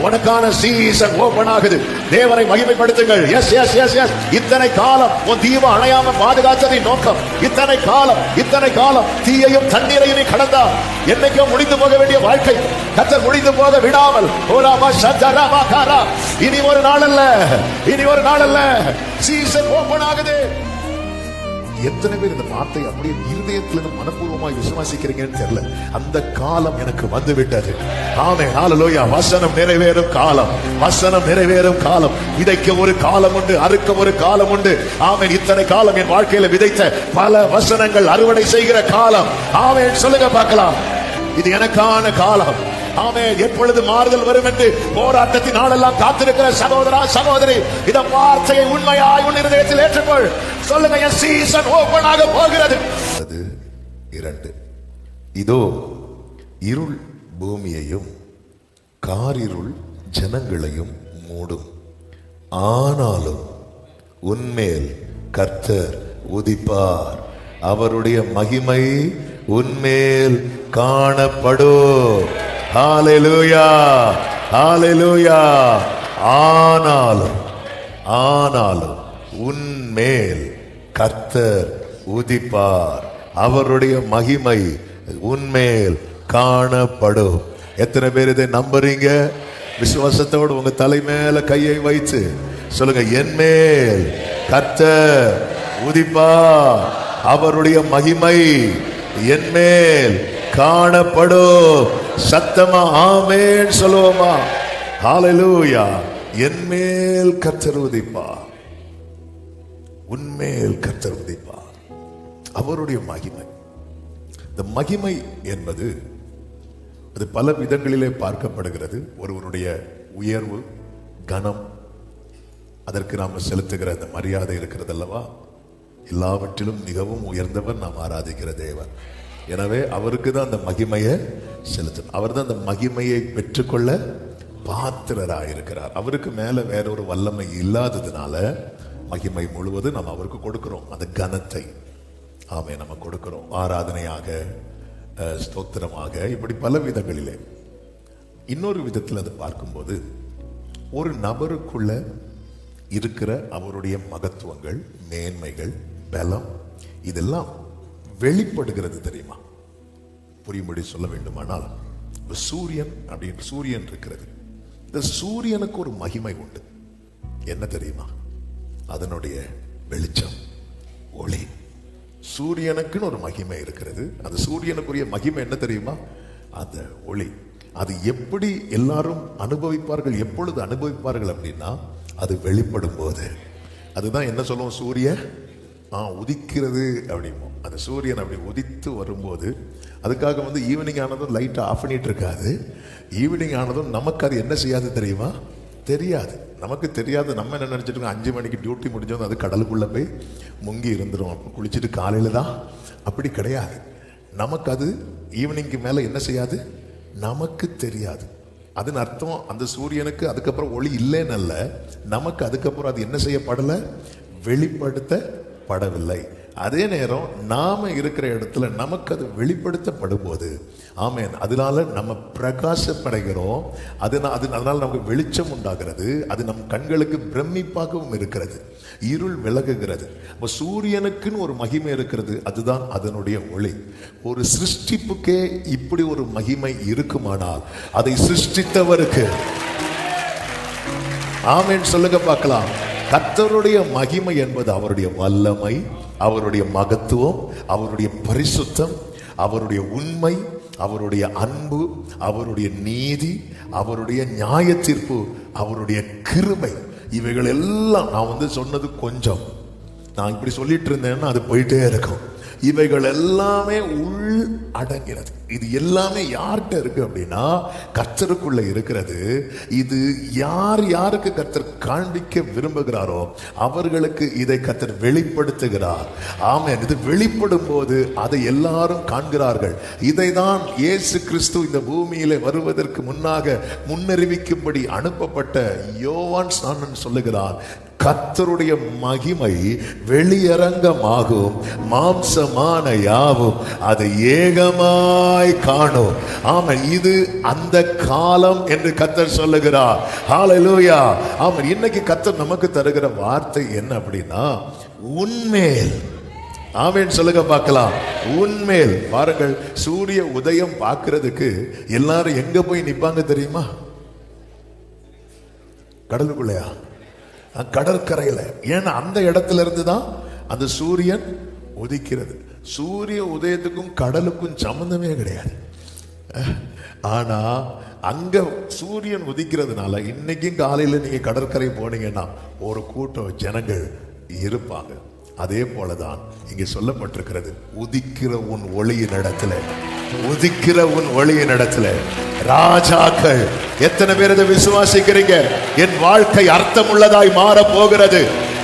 உனக்கான season open ஆகுது. தேவனை மகிமைப்படுத்துங்கள். Yes yes yes yes. இத்தனை காலம் உன் தீபம் அணையாம பாதுகாத்ததின் நோக்கம். இத்தனை காலம் தீயையும் தண்ணீரையும் நீ கடந்தா என்னைக்கும் முடிந்து போக வேண்டிய வாழ்க்கை கர்த்தர் முடிந்து போக விடாமல் இனி ஒரு நாள் அல்ல சீசன் ஓபன் ஆகுது. எத்தனை பேர் இந்த வார்த்தை அப்படியே இருதயத்திலிருந்து மனப்பூர்வமாய் விசுவாசிக்கிறீங்கன்னு தெரியல. அந்த காலம் எனக்கு வந்து விட்டது. ஆமென், ஹல்லேலூயா. வசனம் நிறைவேறும் காலம். விதைக்க ஒரு காலம் உண்டு, அறுக்க ஒரு காலம் உண்டு. ஆமென். இத்தனை காலம் என் வாழ்க்கையில விதைத்த பல வசனங்கள் அறுவடை செய்கிற காலம். ஆமென், சொல்லுங்க பார்க்கலாம். இது எனக்கான காலம். ஆமென். எப்பொழுது மாறுதல் வரும் என்று போராட்டத்தின் நாளெல்லாம் காத்திருக்கிற சகோதரா, சகோதரி, இந்த வார்த்தையை உண்மையாய் உன் இருதயத்தில் ஏற்றுக்கொள். சொல்லுங்க, என் சீசன் ஓபன் ஆக போகிறது. 2. இதோ இருள் பூமியையும் காரிருள் ஜனங்களையும் மூடும். ஆனாலும் உன்மேல் கர்த்தர் உதிப்பார். அவருடைய மகிமை உன்மேல் காணப்படும். ஹல்லேலூயா, ஹல்லேலூயா. ஆனாலும் உன்மேல் கர்த்தர் உதிப்பார். அவருடைய மகிமை உன்மேல் காணப்படும். எத்தனை பேர் இதை நம்புறீங்க? விசுவாசத்தோடு உங்க தலை மேல கையை வைத்து சொல்லுங்க, என் மேல் கர்த்தர் உதிப்பார். அவருடைய மகிமை என் மேல் காணப்படும். சத்தமா ஆமென் சொல்லுவோமா? ஹல்லேலூயா. என் மேல் கர்த்தர் உதிப்பார். உன்மேல் கர்த்தர் உதிப்பார். அவருடைய மகிமை. இந்த மகிமை என்பது அது பல விதங்களிலே பார்க்கப்படுகிறது. ஒருவருடைய உயர்வு, கனம், அதற்கு நாம் செலுத்துகிற அந்த மரியாதை இருக்கிறது அல்லவா? எல்லாவற்றிலும் மிகவும் உயர்ந்தவர் நாம் ஆராதிக்கிற தேவன். எனவே அவருக்கு தான் அந்த மகிமையை செலுத்தணும். அவர் தான் அந்த மகிமையை பெற்றுக்கொள்ள பாத்திரராயிருக்கிறார். அவருக்கு மேல வேறொரு வல்லமை இல்லாததுனால மகிமை முழுவதும் நம்ம அவருக்கு கொடுக்கிறோம். அந்த கனத்தை நம்ம கொடுக்கிறோம். ஆராதனையாக, ஸ்தோத்திரமாக, இப்படி பல விதங்களிலே. இன்னொரு விதத்தில் அதை பார்க்கும்போது ஒரு நபருக்குள்ள இருக்கிற அவருடைய மகத்துவங்கள், மேன்மைகள், பலம், இதெல்லாம் வெளிப்படுகிறது. தெரியுமா? புரியும்படி சொல்ல வேண்டுமானால், சூரியன் இருக்கிறது. இந்த சூரியனுக்கு ஒரு மகிமை உண்டு. என்ன தெரியுமா? அதனுடைய வெளிச்சம், ஒளி. சூரியனுக்குன்னு ஒரு மகிமை இருக்கிறது. அந்த சூரியனுக்குரிய மகிமை என்ன தெரியுமா? அந்த ஒளி. அது எப்படி எல்லாரும் அனுபவிப்பார்கள், எப்பொழுது அனுபவிப்பார்கள் அப்படின்னா, அது வெளிப்படும் போது. அதுதான் என்ன சொல்லுவோம், சூரிய உதிக்கிறது அப்படிமோ. அந்த சூரியன் அப்படி உதித்து வரும்போது, அதுக்காக ஈவினிங் ஆனதும் லைட்டை ஆஃப் பண்ணிட்டு இருக்காது. ஈவினிங் ஆனதும் நமக்கு அது என்ன செய்யாது தெரியுமா? தெரியாது. நமக்கு தெரியாது. நம்ம என்ன நினைச்சிட்டு இருக்கோம், 5 மணிக்கு டியூட்டி முடிஞ்சோம் அது கடலுக்குள்ள போய் முங்கி இருந்துரும், அப்போ குளிச்சுட்டு காலையில தான். அப்படி கிடையாது. நமக்கு அது ஈவினிங்க்கு மேல என்ன செய்யாது, நமக்கு தெரியாது. அதன் அர்த்தம் அந்த சூரியனுக்கு அதுக்கப்புறம் ஒளி இல்லைன்னு அல்ல, நமக்கு அதுக்கப்புறம் அது என்ன செய்யப்படலை, வெளிப்படுத்தப்படவில்லை. அதே நேரம் நாம இருக்கிற இடத்துல நமக்கு அது வெளிப்படுத்தப்படும் போது, ஆமென், அதனால நம்ம பிரகாசப்படைகிறோம். அதனால நமக்கு வெளிச்சம் உண்டாகிறது. அது நம் கண்களுக்கு பிரமிப்பாகவும் இருக்கிறது. இருள் விலகுகிறது. சூரியனுக்குன்னு ஒரு மகிமை இருக்கிறது. அதுதான் அதனுடைய ஒளி. ஒரு சிருஷ்டிப்புக்கே இப்படி ஒரு மகிமை இருக்குமானால், அதை சிருஷ்டித்தவருக்கு ஆமென் சொல்லுங்க பார்க்கலாம். கர்த்தருடைய மகிமை என்பது அவருடைய வல்லமை, அவருடைய மகத்துவம், அவருடைய பரிசுத்தம், அவருடைய உண்மை, அவருடைய அன்பு, அவருடைய நீதி, அவருடைய நியாய தீர்ப்பு, அவருடைய கிருபை. இவைகள் எல்லாம் நான் சொன்னது கொஞ்சம். நான் இப்படி சொல்லிட்டு இருந்தேன்னா அது போயிட்டே இருக்கும். இவைகள் எல்லாமே உள் அடங்கிறது. இது எல்லாமே யார்கிட்ட இருக்கு அப்படின்னா, கர்த்தருக்குள்ள இருக்கிறது. இது யாருக்கு கர்த்தர் காண்பிக்க விரும்புகிறாரோ அவர்களுக்கு இதை கர்த்தர் வெளிப்படுத்துகிறார். ஆமென். இது வெளிப்படும் போது அதை எல்லாரும் காண்கிறார்கள். இதைதான் இயேசு கிறிஸ்து இந்த பூமியிலே வருவதற்கு முன்னாக முன்னறிவிக்கும்படி அனுப்பப்பட்ட யோவான் ஸ்நானன் சொல்லுகிறார். கர்த்தருடைய மகிமை வெளியரங்கமாகும், மாம்சமான யாவும் அதை ஏகமாய் காணும். ஆமென். இது அந்த காலம் என்று கர்த்தர் சொல்லுகிறார். ஹல்லேலூயா. ஆமென். இன்னைக்கு கர்த்தர் நமக்கு தருகிற வார்த்தை என்ன அப்படின்னா, உன்மேல். ஆமென் சொல்லுங்க பார்க்கலாம். உன்மேல். பாருங்கள், சூரிய உதயம் பார்க்கிறதுக்கு எல்லாரும் எங்க போய் நிப்பாங்க தெரியுமா? கடலுக்குள்ளையா? கடற்கரையில. ஏன்னா அந்த இடத்துல இருந்து தான் அந்த சூரியன் உதிக்கிறது. சூரிய உதயத்துக்கும் கடலுக்கும் சம்பந்தமே கிடையாது. ஆனா அங்க சூரியன் உதிக்கிறதுனால இன்னைக்கும் காலையில நீங்க கடற்கரை போனீங்கன்னா ஒரு கூட்டம் ஜனங்கள் இருப்பாங்க. அதே போலதான் இங்கே சொல்லப்பட்டிருக்கிறது, உதிக்கிற உன் ஒளியின் இடத்துல, உதிக்கிற உன் ஒளியின் இடத்துல ராஜாக்கள். எத்தனை பேர் இதை விசுவாசிக்கிறீங்க? என் வாழ்க்கை அர்த்தம் உள்ளதாய் மாற போகிறது.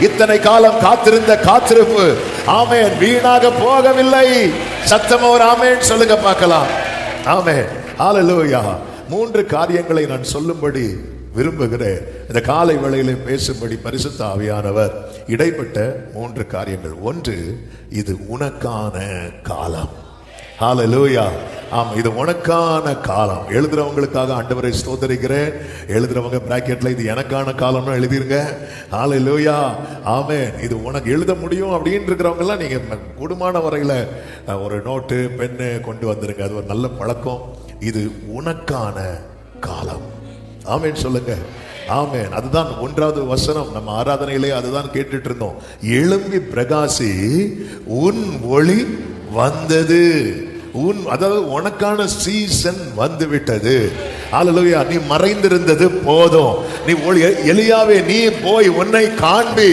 இத்தனை காலம் காத்திருந்த காத்திருப்பு ஆமென் வீணாக போகவில்லை. சத்தமா ஒரு ஆமென் சொல்லுங்க பார்க்கலாம். ஆமென். ஹல்லேலூயா. 3 காரியங்களை நான் சொல்லும்படி விரும்புகிறேன். இந்த காலை வேளையிலே பேசும்படி பரிசுத்த ஆவியானவர் இடைப்பட்ட 3 காரியங்கள். 1, இது உனக்கான காலம். ஹல்லேலூயா. ஆமா, இது உனக்கான காலம். எழுதுறவங்களுக்காக ஆண்டவரை ஸ்தோத்திரிக்கிறேன். எழுதுறவங்க பிராக்கெட்ல இது எனக்கான காலம்னு எழுதிருங்க. ஹல்லேலூயா. ஆமென். இது உனக்கு எழுத முடியும் அப்படின்னு இருக்கிறவங்க எல்லாம் நீங்க கூடுமான வரையில ஒரு நோட்டு பென்னு கொண்டு வந்துருங்க. அது ஒரு நல்ல பழக்கம். இது உனக்கான காலம். ஆமென் சொல்லுங்க. ஆமென். அதுதான் 1வது வசனம். நம்ம ஆராதனையிலே அதுதான் கேட்டுட்டு இருந்தோம். எழும்பி பிரகாசி, உன் ஒளி வந்தது. அதாவது உனக்கான சீசன் வந்து விட்டது. ஹல்லேலூயா. நீ மறைந்திருந்தது போதும். நீ எலியாவே நீ போய் உன்னை காண்பி.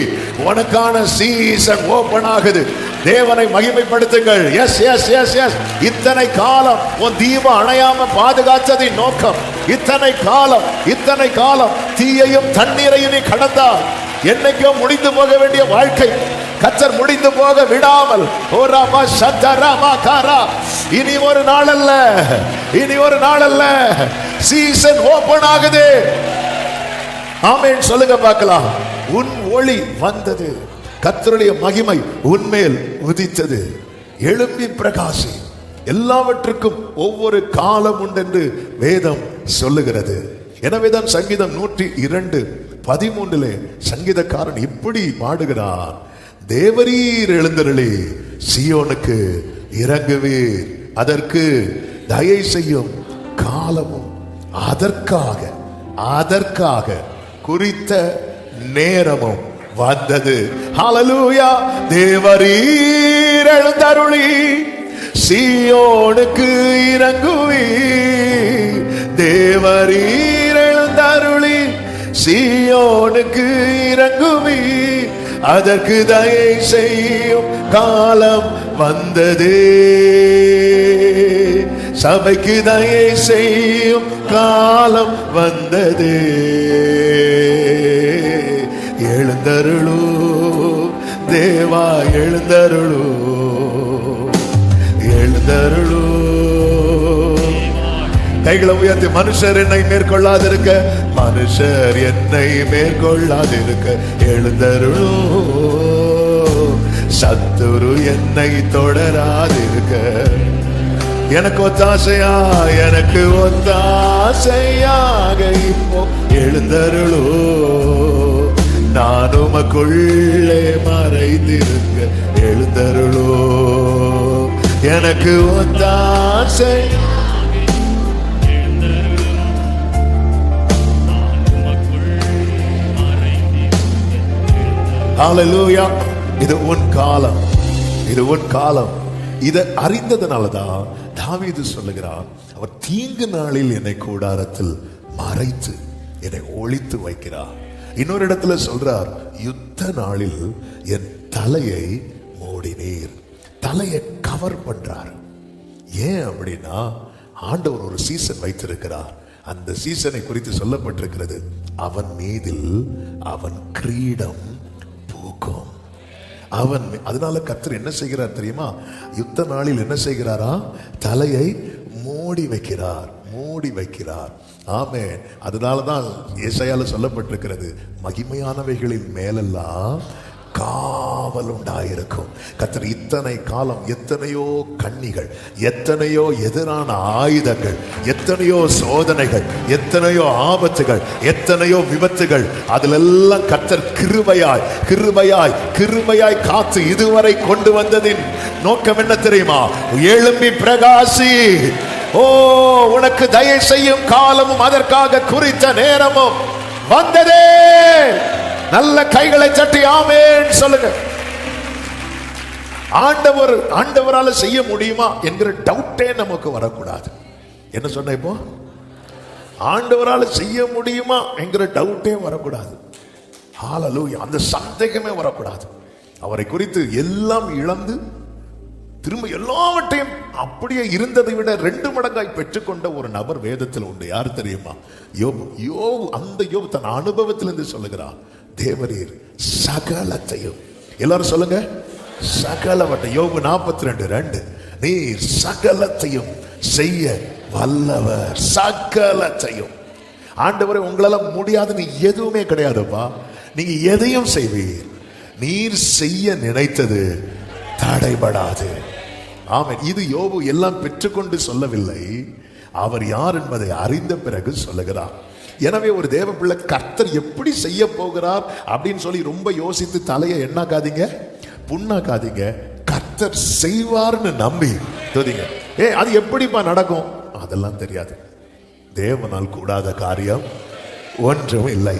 உனக்கான சீசன் ஓபன் ஆகுது. தேவனை மகிமைப்படுத்துங்கள். Yes yes yes yes. இத்தனை காலம் உன் தீபம் அணையாம பாதுகாத்ததின் நோக்கம். இத்தனை காலம் தீயையும் தண்ணீரையும் நீ கடந்தால் என்னைக்கும் முடிந்து போக வேண்டிய வாழ்க்கை கர்த்தர் முடிந்து போக விடாமல், இனி ஒரு நாள் அல்ல, சீசன் ஓபன் ஆகுது. ஆமென் சொல்லுங்க பார்க்கலாம். உன் ஒளி வந்தது, கர்த்தருடைய மகிமை உன்மேல் உதித்தது. எழும்பி பிரகாசி. எல்லாவற்றுக்கும் ஒவ்வொரு காலம் உண்டென்று வேதம் சொல்லுகிறது. எனவேதான் சங்கீதம் 102:13 சங்கீதக்காரன் இப்படி பாடுகிறான், தேவரீர் எழுந்தருளி சீயோனுக்கு இறங்குவீர், அதற்கு தயை செய்யும் காலமும் அதற்காக குறித்த நேரமும் வந்தது. ஹல்லேலூயா. தேவரீர் எழுந்தருளி சீயோனுக்கு இறங்குவீர், தேவரீர் எழுந்தருளி சீயோனுக்கு இறங்குவீர், அதற்கு தயை செய்யும் காலம் வந்ததே, சபைக்கு தயை செய்யும் காலம் வந்ததே. எழுந்தருளு தேவா, எழுந்தருளு எழுந்தருளு. கைகளை உயர்த்தி, மனுஷர் என்னை மேற்கொள்ளாதிருக்க, மனுஷர் என்னை மேற்கொள்ளாதிருக்க எழுந்தருளு, சத்துரு என்னை தொடராதிருக்க, எனக்கு ஒத்தாசையாக இப்போ எழுந்தருளு, நான் உமக்குள்ளே மறைந்திருக்க எழுந்தருளு, எனக்கு ஒத்தாசை. ஹல்லேலூயா. இது உன் காலம், இது உன் காலம். இதை அறிந்ததனாலதான் தாவீது சொல்லுகிறான், அவர் தீங்கு நாளில் என்னை கூடாரத்தில் மறைத்து என்னை ஒளித்து வைக்கிறார். இன்னொரு இடத்துல சொல்றார், யுத்த நாளில் என் தலையை மூடினீர். தலையை கவர் பண்றார். ஏன் அப்படின்னா, ஆண்டவர் ஒரு சீசன் வைத்திருக்கிறார். அந்த சீசனை குறித்து சொல்லப்பட்டிருக்கிறது, அவன் மீதில் அவன் கிரீடம் பூக்கும். அவன், அதனால கர்த்தர் என்ன செய்கிறார் தெரியுமா? யுத்த நாளில் என்ன செய்கிறாரா? தலையை மூடி வைக்கிறார். மூடி வைக்கிறார். ஆமென். அதனாலதான் ஏசாயால சொல்லப்பட்டிருக்கிறது, மகிமையானவைகளின் மேலெல்லாம் காவல் உண்டாயிருக்கும். கர்த்தர் இத்தனை காலம் எத்தனையோ கண்ணிகள், எத்தனையோ எதிரான ஆயுதங்கள், எத்தனையோ சோதனைகள், எத்தனையோ ஆபத்துகள், எத்தனையோ விபத்துகள், அதிலெல்லாம் கர்த்தர் கிருபையாய் கிருபையாய் கிருபையாய் காத்து இதுவரை கொண்டு வந்ததின் நோக்கம் என்ன தெரியுமா? எழும்பி பிரகாசி. ஓ, உனக்கு தயை செய்யும் காலமும் அதற்காக குறித்த நேரமும் வந்ததே. நல்ல கைகளை தட்டி ஆமென் சொல்லுங்க. ஆண்டவரால செய்ய முடியுமா என்கிற டவுட்டே நமக்கு வரக்கூடாது. என்ன சொன்ன இப்போ? ஆண்டவரால செய்ய முடியுமா என்கிற டவுட்டே வரக்கூடாது. ஹல்லேலூயா. அந்த சந்தேகமே வரக்கூடாது. அவரை குறித்து எல்லாம் இழந்து திரும்ப எல்லாவற்றையும் அப்படியே இருந்ததை விட 2 மடங்காய் பெற்றுக்கொண்ட ஒரு நபர் வேதத்தில் உண்டு. யார் தெரியுமா? யோபு. யோபு, அந்த யோபு தன் அனுபவத்திலிருந்து சொல்லுகிறார், தேவரீர் சகலத்தையும், எல்லாரும் சொல்லுங்க, சகலவற்றை. யோபு 42:2, நீர் சகலத்தையும் செய்ய வல்லவர். சகலத்தையும். ஆண்டவரே, உங்களால முடியாதுன்னு எதுவுமே கிடையாதுப்பா. நீங்க எதையும் செய்வீர். நீர் செய்ய நினைத்தது தடைபடாது. ஆமென். இது யோபு எல்லாம் பெற்றுக்கொண்டு சொல்லவில்லை, அவர் யார் என்பதை அறிந்த பிறகு சொல்லுகிறார். எனவே ஒரு தேவ பிள்ளை கர்த்தர் எப்படி செய்ய போகிறார் அப்படின்னு சொல்லி ரொம்ப யோசித்து தலையை எண்ணாக்காதீங்க, புண்ணாக்காதீங்க. கர்த்தர் செய்வார்னு நம்பி தோதிங்க. அது எப்படிப்பா நடக்கும்? அதெல்லாம் தெரியாது. தேவனால் கூடாத காரியம் ஒன்றும் இல்லை.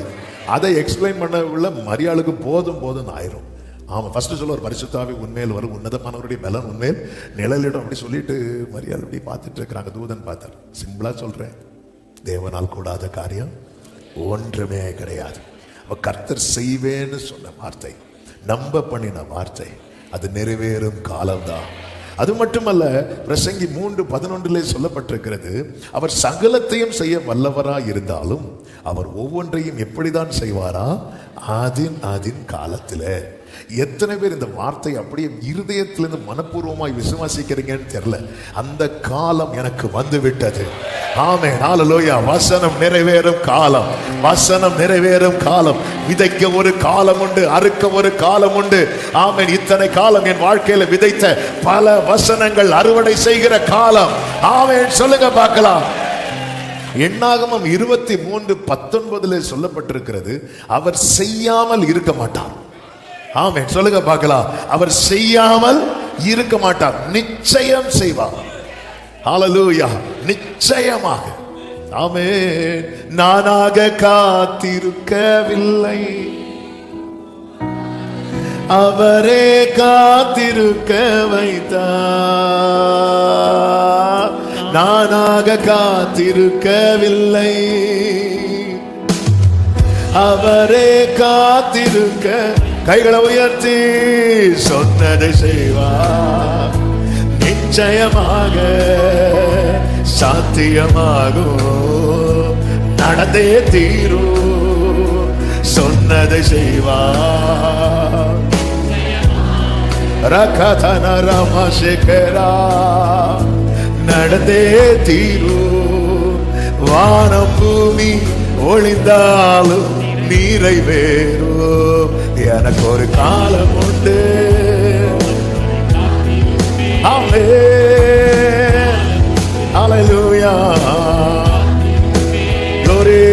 அதை எக்ஸ்பிளைன் பண்ண உள்ள மரியாளுக்கு போதும் போதும் ஆயிரும். ஆமா, ஃபர்ஸ்ட் சொல்ல ஒரு பரிசுத்தாவி உண்மையில் வரும், உன்னதமானவருடைய பலன் உண்மையில் நிழலிடம் அப்படி சொல்லிட்டு மரியாதை அப்படி பார்த்துட்டு இருக்கிறாங்க. தூதன் பார்த்தார். சிம்பிளா சொல்றேன், தேவனால் கூடாத காரியம் ஒன்றுமே கிடையாது. கர்த்தர் செய்வேன்னு சொன்ன வார்த்தை, நம்ப பண்ணின வார்த்தை, அது நிறைவேறும் காலம்தான். அது மட்டுமல்ல, பிரசங்கி 3:11 சொல்லப்பட்டிருக்கிறது, அவர் சகலத்தையும் செய்ய வல்லவராய் இருந்தாலும் அவர் ஒவ்வொன்றையும் எப்படிதான் செய்வாரா? அதின் காலத்திலே. எத்தனை பேர் இந்த வார்த்தை அப்படியே இருதயத்திலிருந்து மனப்பூர்வமாய் விசுவாசிக்கிறீங்கன்னு தெரியல. அந்த காலம் எனக்கு வந்து விட்டது. ஆமென். ஹல்லேலூயா. வசனம் நிறைவேறும் காலம், வசனம் நிறைவேறும் காலம். விதைக்க ஒரு காலம் உண்டு, அறுக்க ஒரு காலம் உண்டு. ஆமென். இத்தனை காலம் என் வாழ்க்கையில விதைத்த பல வசனங்கள் அறுவடை செய்கிற காலம். ஆமென் சொல்லுங்க பார்க்கலாம். எண்ணாகமம் 23:19 சொல்லப்பட்டிருக்கிறது, அவர் செய்யாமல் இருக்க மாட்டார். ஆமென் சொல்லுங்க பார்க்கலாம். அவர் செய்யாமல் இருக்க மாட்டார், நிச்சயம் செய்வார். ஹல்லேலூயா. நிச்சயமாக. ஆமென். நானாக காத்திருக்கவில்லை, அவரே காத்திருக்க வைத்தார். நானாக காத்திருக்கவில்லை, அவரே காத்திருக்க. கைகளை உயர்த்தி சொன்னதை செய்வார். நிச்சயமாக சாத்தியமாகும், நடந்தே தீரும். சொன்னதை செய்வார். ரகதன ரமசேகரா, நடந்தே தீரும். வானம் பூமி ஒளிந்தாலும் நீரை வேறும். எனக்கு ஒரு காலம் உண்டு. ஆமென். ஹல்லேலூயா. glory.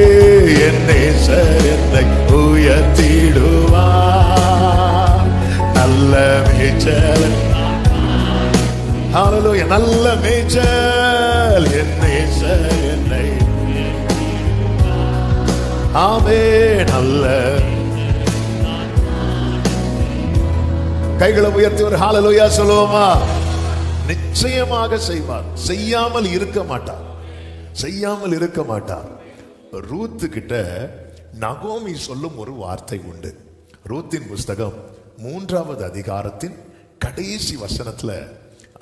என் நேசர் என்னை உயர்த்திடுவார். நல்ல மேய்ச்சல். ஹல்லேலூயா. நல்ல மேய்ச்சல். என் நேசர் என்னை. ஆமென். நல்ல. கைகளை உயர்த்தி ஒரு ஹல்லேலூயா சொல்லுவோமா? நிச்சயமாக செய்வார். செய்யாமல் இருக்க மாட்டார், செய்யாமல் இருக்க மாட்டார். ரூத்து கிட்ட நகோமி சொல்லும் ஒரு வார்த்தை உண்டு. ரூத்தின் புஸ்தகம் 3வது அதிகாரத்தின் கடைசி வசனத்துல,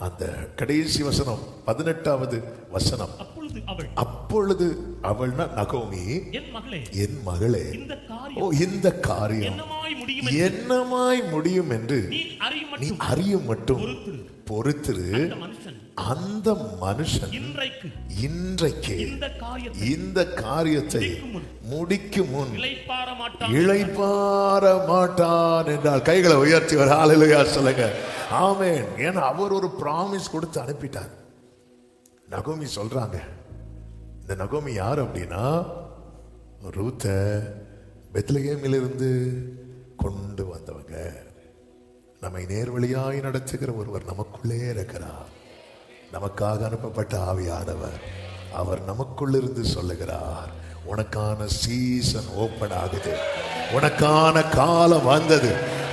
அந்த கடைசி வசனம் 18வது வசனம். அப்பொழுது அவள்னா நகோமி, என் மகளே, இந்த காரியம் என்னமாய் முடியும் என்று நீ அறியும் மட்டும் பொறுத்திரு. அந்த மனுஷன் இன்றைக்கு இந்த காரியத்தை முடிக்கும் முன் இளைப்பாற மாட்டான் என்றால் கைகளை உயர்த்தி வர ஹல்லேலூயா சொல்லுங்க. ஆமென். ஏன்னா அவர் ஒரு பிராமிஸ் கொடுத்து அனுப்பிட்டார். நகோமி சொல்றாங்க, இந்த நகோமி யார் அப்படின்னா, ரூத்த பெத்லகேமிலிருந்து கொண்டு வந்தவங்க. நம்மை நேர்வழியாய் நடத்துகிற ஒருவர் நமக்குள்ளே இருக்கிறார். நமக்காக அனுப்பப்பட்ட ஆவியானவர் அவர் நமக்குள்ளிருந்து சொல்லுகிறார், உனக்கான சீசன் ஓபன் ஆகுது, உனக்கான காலம் வந்தது,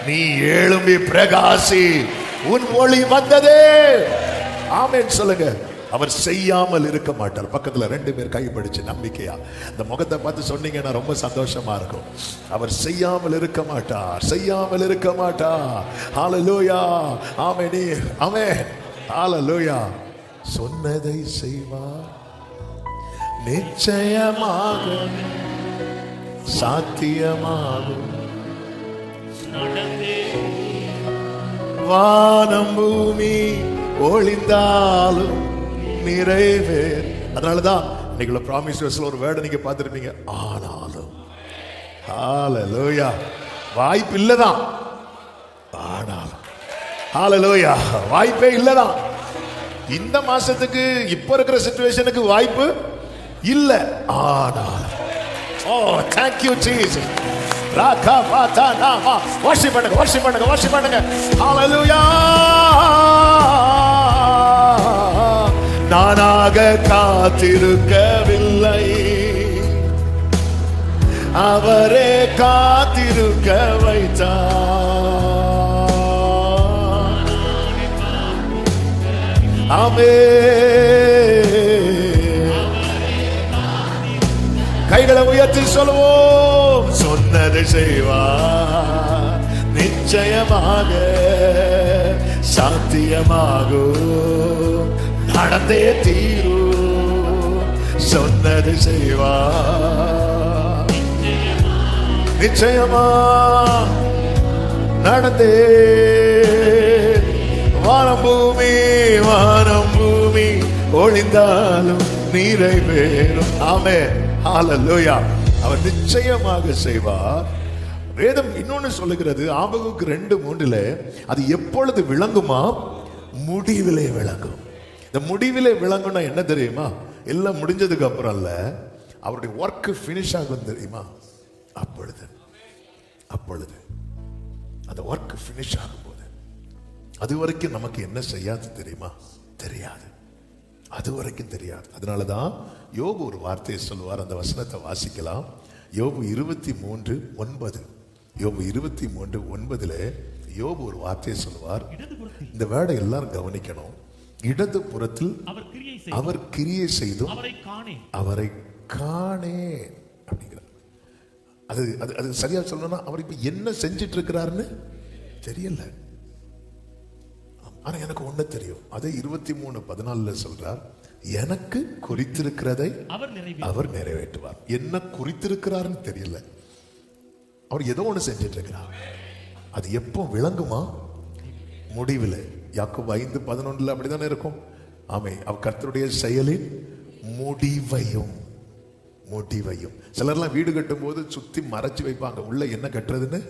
நீ எழும்பி பிரகாசி, உன் ஒளி வந்ததே. ஆமென் சொல்லுங்க. அவர் செய்யாமல் இருக்க மாட்டார். பக்கத்துல 2 பேர் கைப்பிடிச்சு நம்பிக்கையா இந்த முகத்தை பார்த்து சொன்னீங்கன்னா ரொம்ப சந்தோஷமா இருக்கும். அவர் செய்யாமல் இருக்க மாட்டார், செய்யாமல் இருக்க மாட்டார். ஹல்லேலூயா. ஆமென். ஆமென். ஹல்லேலூயா. சொன்னதை செய்வார், நிச்சயமாக சாத்தியமாகும். வானம் பூமி ஒளிந்தாலும் நிறைவேறு. அதனாலதான் இன்னைக்குள்ள ப்ராமிஸ் வெர்ஸ்ல ஒரு வேர்ட் நீங்க பார்த்திருப்பீங்க, ஆனாலும். ஹல்லேலூயா. வாய்ப்பு இல்லதான், ஆனாலும். ஹல்லேலூயா. வாய்ப்பே இல்லதான். இந்த மாசத்துக்கு இப்ப இருக்கிற சிச்சுவேஷனுக்கு வாய்ப்பு இல்ல, ஆனாலும். Oh thank you Jesus. ராகா பாதா நாமா வர்ஷிப் பண்ணுங்க, வர்ஷிப் பண்ணுங்க, வர்ஷிப் பண்ணுங்க. ஹல்லேலூயா. நானாக காத்திருக்கவில்லை, அவரே காத்திருக்க வைத்தார். ஆமென். கைகளை உயர்த்தி சொல்லுவோம், சொன்னதை செய்வார், நிச்சயமாக சாத்தியமாகும், நடந்தே தீரும். சொன்னதை செய்வார், நிச்சயமா நடந்தே. வானம் பூமி, வானம் பூமி ஒளிந்தாலும் நிறைவேறும். ஆமென். ஹல்லேலூயா. அவர் நிச்சயமாக செய்வார். வேதம் இன்னொன்னு சொல்லுகிறது, ஆபகுக்கு 2:3 அது எப்பொழுது விளங்குமா? முடிவிலே விளங்கும். இந்த முடிவிலே விளங்கும்னா என்ன தெரியுமா? எல்லாம் முடிஞ்சதுக்கு அப்புறம் இல்ல, அவருடைய ஒர்க் பினிஷ் ஆகும் தெரியுமா? அப்பொழுது அந்த ஒர்க் பினிஷ் ஆகும் போது, அது வரைக்கும் நமக்கு என்ன செய்யாது தெரியுமா? தெரியாது. அது வரைக்கும் தெரியாது. அதனாலதான் யோபு ஒரு வார்த்தையை சொல்லுவார். அந்த வசனத்தை வாசிக்கலாம். யோபு 23:9. யோபு 23:9 யோபு ஒரு வார்த்தையை சொல்லுவார். இந்த வேர்டை எல்லாரும் கவனிக்கணும். இடது புறத்தில் அவர் கிரியை செய்தும் அவரை காணேன் அப்படிங்கிறார். அது சரியா சொல்லணும்னா, அவர் இப்ப என்ன செஞ்சிட்டு இருக்கிறாருன்னு தெரியல. ஆனா எனக்கு ஒண்ணு தெரியும். அதை 23:14 சொல்றார், எனக்கு குறித்திருக்கிறதை அவர் நிறைவேற்றுவார். என்ன குறித்திருக்கிறாருன்னு தெரியல, அவர் ஏதோ ஒண்ணு செஞ்சிட்டு இருக்கிறார். அது எப்போ விளங்குமா? முடிவில். யாக்கோபு 5:11 அப்படித்தானே இருக்கும். ஆமை, அவர் கர்த்தருடைய செயலின் முடிவையும். சிலர்லாம் வீடு கட்டும் போது சுத்தி மறைச்சு வைப்பாங்க, உள்ள என்ன கட்டுறதுன்னு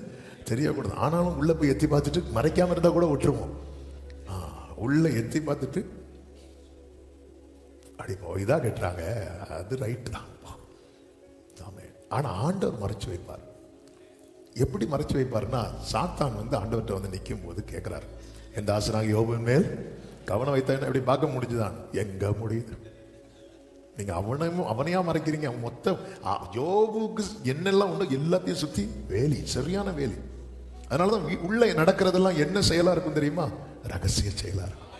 தெரியக்கூடாது. ஆனாலும் உள்ள போய் எத்தி பார்த்துட்டு மறைக்காம இருந்தா கூட விட்டுருவோம். உள்ள எத்தி பார்த்துட்டு அப்படி போய்தான் கட்டுறாங்க, அது ரைட்டு தான். ஆனா ஆண்டவர் மறைச்சு வைப்பார். எப்படி மறைச்சு வைப்பார்னா, சாத்தான் ஆண்டவர்கிட்ட நிற்கும் போது கேட்கிறார், என் தாசனாக யோபின் மேல் கவனம் வைத்தா எப்படி பார்க்க முடிஞ்சுதான்? எங்க முடியுது? நீங்க அவனையா மறைக்கிறீங்க. மொத்தம் யோபுக்கு என்னெல்லாம் உண்டு எல்லாத்தையும் சுத்தி வேலி, சரியான வேலி. அதனாலதான் உள்ள நடக்கிறதெல்லாம் என்ன செயலா இருக்கும் தெரியுமா? ரகசிய செயலா இருக்கும்.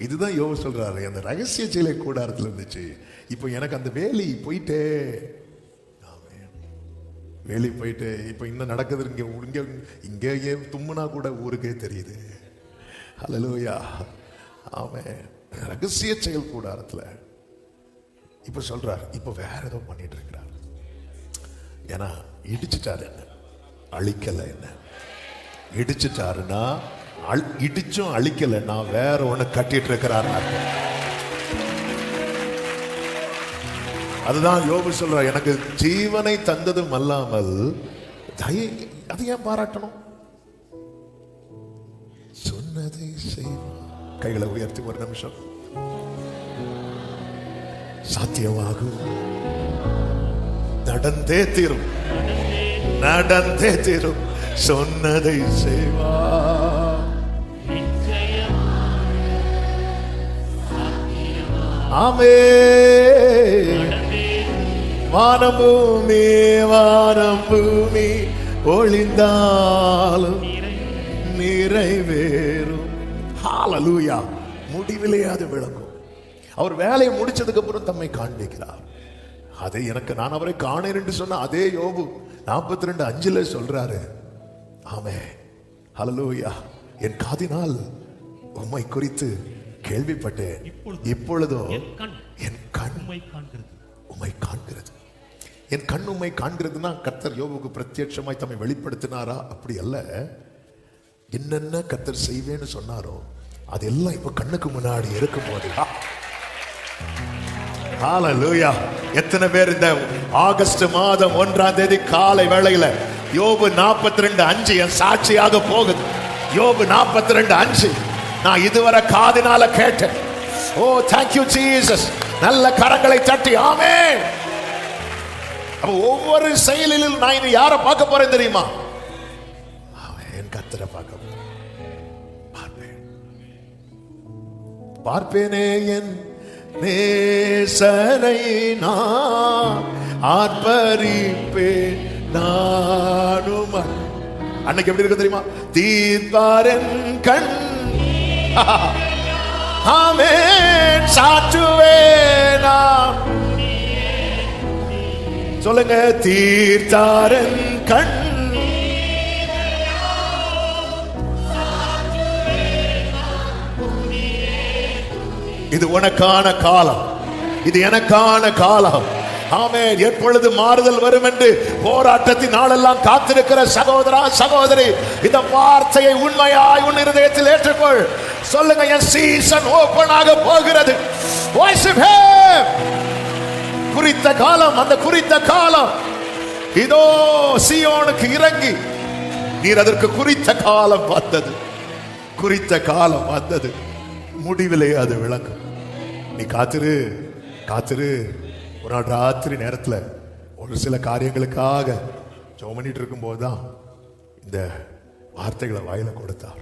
இதுதான் யோபு சொல்றாரு, அந்த ரகசிய செயலை கூடாரத்துல இருந்துச்சு, இப்போ எனக்கு அந்த வேலி போயிட்டே, வேலி போயிட்டு இப்போ இன்னும் நடக்குது. இங்கே தும்முனா கூட ஊருக்கே தெரியுது. ஹல்லேலூயா. ஆமென். ரகசிய செயல் கூடாரத்துல இப்ப சொல்றார், இப்ப வேற ஏதோ பண்ணிட்டு இருக்கிறார். ஏன்னா இடிச்சுட்டாரு, என்ன அழிக்கல, என்ன இடிச்சுட்டாருன்னா இடிச்சும் அழிக்கலன்னா வேற ஒண்ணு கட்டிட்டு இருக்கிறார். அதுதான் யோபு சொல்ற, எனக்கு ஜீவனை தந்ததும் அல்லாமல் அது ஏன் பாராட்டணும்? சொன்னதை செய்வார். கைகளை உயர்த்தி ஒரு நிமிஷம். சாத்தியமாகும், நடந்தே தீரும், நடந்தே தீரும், சொன்னதை செய்வார். ஆமென். வானம் பூமி, வானம் பூமி ஒளிந்தாலும் நிறைவேறும். ஹல்லேலூயா. முடிவிலே அது விளங்கும். அவர் வேலையை முடிச்சதுக்கு அப்புறம் தம்மை காண்பிக்கிறார். அதை எனக்கு நான் அவரை காணேன் என்று சொன்ன அதே யோபு 42:5 சொல்றாரு. ஆமென். ஹல்லேலூயா. என் காதினால் உம்மை குறித்து கேள்விப்பட்டேன், இப்பொழுதோ என் கண் உம்மை காண்கிறது. என் கண் உம்மை காண்கிறதுனா கர்த்தர் யோபுக்கு பிரத்யட்சமாய் தம்மை வெளிப்படுத்தினாரா? அப்படி அல்ல. என்னென்ன கர்த்தர் செய்வேன்னு சொன்னாரோ அதெல்லாம் இப்ப கண்ணுக்கு முன்னாடி இருக்கும் போது. ஹல்லேலூயா. எத்தனை பேர் இந்த ஆகஸ்ட் மாதம் 1ஆம் தேதி காலை வேளையில யோபு 42:5 என் சாட்சியாக போகுது. யோபு 42:5 நான் இதுவரை காதினால கேட்டேன். ஓ thank you Jesus. நல்ல கரங்களை தட்டி ஆமென். அப்ப ஒவ்வொரு செயலிலும் நான் இனி யாரை பார்க்க போறேன் தெரியுமா? என் கர்த்தரை பார்க்க போறேன். பார்ப்பேனே என் நேசரை நான் ஆர்ப்பரிப்பேன் நானும். அன்னைக்கு எப்படி இருக்கு தெரியுமா? தீர்ப்பாரன் கண் ஆமென் சாற்றுவேனா. சொல்லுங்க, தீர்த்தாரன் கண். இது உனக்கான காலம், இது எனக்கான காலம். ஆமென். எப்பொழுது மாறுதல் வரும் என்று போராட்டத்தின் நாளெல்லாம் காத்திருக்கிற சகோதரா சகோதரி, இந்த வார்த்தையை உண்மையாய் உன் இருதயத்தில் ஏற்றுக்கொள். சொல்லுங்க, என் சீசன் ஓபன் ஆக போகிறது. worship him. குறித்த காலம், அந்த குறித்த காலம் இதோ சீயோனுக்கு இறங்கி நீர் அதற்கு குறித்த காலம் வந்தது, குறித்த காலம் வந்தது. முடிவிலே அது விளங்கும். நீ காத்திரு, காத்திரு. ஒரு நாள் ராத்திரி நேரத்துல ஒரு சில காரியங்களுக்காக ஜெபம் பண்ணிட்டு இருக்கும் போதுதான் இந்த வார்த்தைகளை வாயில கொடுத்தார்.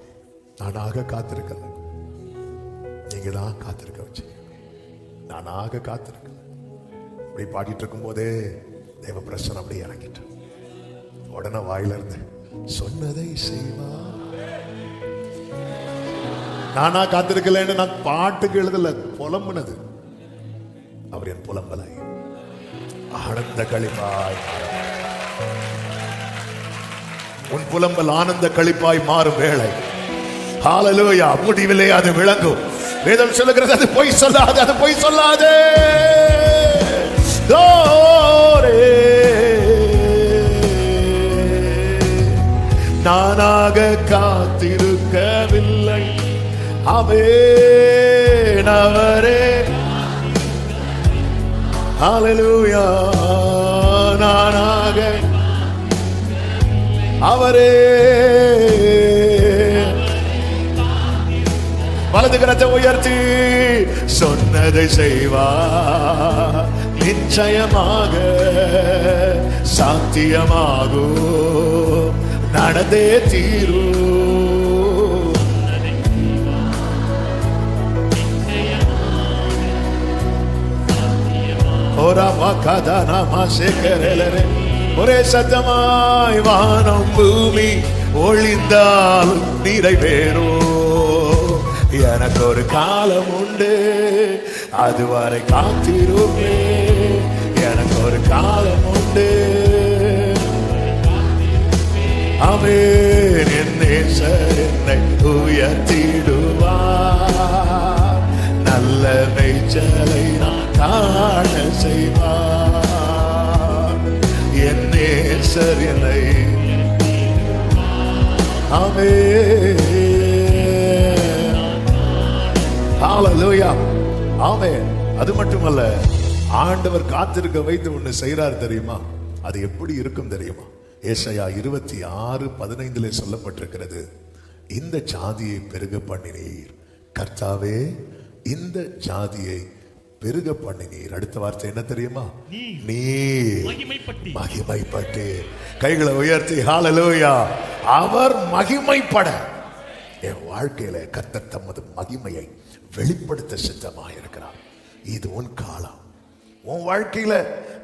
நானாக காத்திருக்கல, நீங்க தான் காத்திருக்க வச்சீங்க. நானாக காத்திருக்கல. அப்படி பாடிட்டு இருக்கும் போதே தேவ பிரசன்னம் அப்படியே இறங்கிட்டு உடனே வாயில இருந்து சொன்னதை செய்வா. நானா காத்திருக்கலன்னு நான் பாட்டுக்கு எழுதல, புலம்புனது. அவர் என் புலம்பலை ஆனந்த களிப்பாய், உன் புலம்பல் ஆனந்த களிப்பாய் மாறும் வேளை. ஹல்லேலூயா. முடிவிலே அது விளங்கும். வேதம் சொல்லுகிறது, அது பொய் சொல்லாது, அது பொய் சொல்லாது. நானாக காத்திருக்கவில்லை, ஆமென் அவரே. ஹல்லேலூயா. நானாக அவரே. வலது கரத்தை உயர்த்தி சொன்னதை செய்வார், நிச்சயமாக சாத்தியமாகும், நடந்தே தீரும். ஒரே சத்தமாய் வானம் பூமி ஒளிந்தால் நிறைவேறும். எனக்கு ஒரு காலம் உண்டு, அதுவரை காத்திருப்பே. எனக்கு ஒரு காலம் உண்டு, ஆமென். என் நேசர் என்னை உயர்த்திடுவார், நல்ல மேய்ச்சலை நான் காண செய்வார். என் நேசர் என்னை ஹல்லேலூயா ஆமென். அது மட்டுமல்ல, ஆண்டவர் காத்திருக்க வைத்து ஒண்ணு செய்றார் தெரியுமா? அது எப்படி இருக்கும் தெரியுமா? ஏசாயா 26:15 சொல்லப்பட்டிருக்கிறது, இந்த ஜாதியை பெருக பண்ணினீர் கர்த்தாவே, இந்த ஜாதியை பெருக பண்ணினீர். அடுத்த வார்த்தை என்ன தெரியுமா? நீ மகிமைப்பட்டு. கைகளை உயர்த்தி ஹல்லேலூயா. அவர் மகிமைப்பட என் வாழ்க்கையில கர்த்தர் தமது மகிமையை வெளிப்படுத்த சித்தமாக இருக்கிறார். இது உன் காலம். உன் வாழ்க்கையில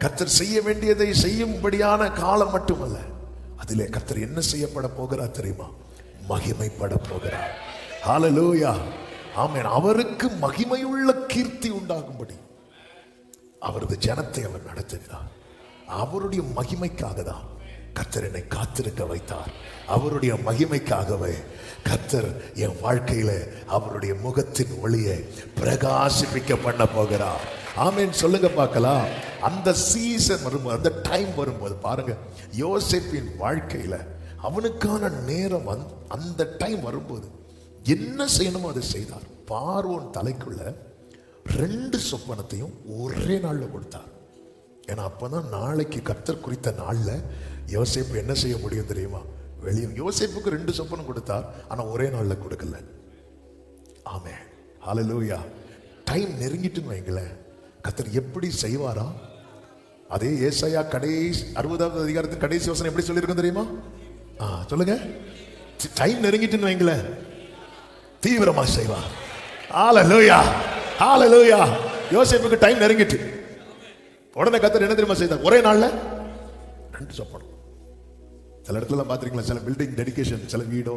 கர்த்தர் செய்ய வேண்டியதை செய்யும்படியான காலம் மட்டுமல்ல, அதிலே கர்த்தர் என்ன செய்யப்பட போகிறார் தெரியுமா? மகிமைப்பட போகிறார். ஹல்லேலூயா ஆமென். அவருக்கு மகிமையுள்ள கீர்த்தி உண்டாகும்படி அவரது ஜனத்தை அவர் நடத்துகிறார். அவருடைய மகிமைக்காக தான் கர்த்தர் என்னை காத்திருக்க வைத்தார். அவருடைய மகிமைக்காகவே கர்த்தர் என் வாழ்க்கையில அவருடைய முகத்தின் ஒளியை பிரகாசிப்பிக்க பண்ண போகிறார். ஆமென் சொல்லுங்க பார்க்கலாம். அந்த சீசன் வரும்போது, அந்த டைம் வரும்போது பாருங்க, யோசேப்பின் வாழ்க்கையில அவனுக்கான நேரம் அந்த டைம் வரும்போது என்ன செய்யணுமோ அதை செய்தார். பார்வோன் தலைக்குள்ள 2 சொப்பனத்தையும் ஒரே நாள்ல கொடுத்தார். ஏன்னா அப்பதான் நாளைக்கு கர்த்தர் குறித்த நாள்ல யோசேப்பு என்ன செய்ய முடியும் தெரியுமா? வெளியே யோசேப்புக்கு 2 சொப்பனம் கொடுத்தார், ஆனா ஒரே நாள்ல கொடுக்கல. ஆமென் ஹல்லேலூயா. டைம் நெருங்கிட்டுன்னு வைங்களேன், கர்த்தர் எப்படி செய்வாரா? அதே ஏசாயா கடைசி 60வது அதிகாரத்தின் கடைசி வசனம் எப்படி சொல்லியிருக்கும் தெரியுமா? சொல்லுங்க. டைம் நெருங்கிட்டுன்னு வைங்களேன், தீவிரமா செய்வார். ஹல்லேலூயா ஹல்லேலூயா. யோசேப்புக்கு டைம் நெருங்கிட்டு உடனே கர்த்தர் என்ன தெரியுமா செய்தார்? ஒரே நாள்ல 2 சொப்பனம். சில இடத்துல பாத்திருக்கீங்களா, சில பில்டிங் டெடிகேஷன், சில வீடோ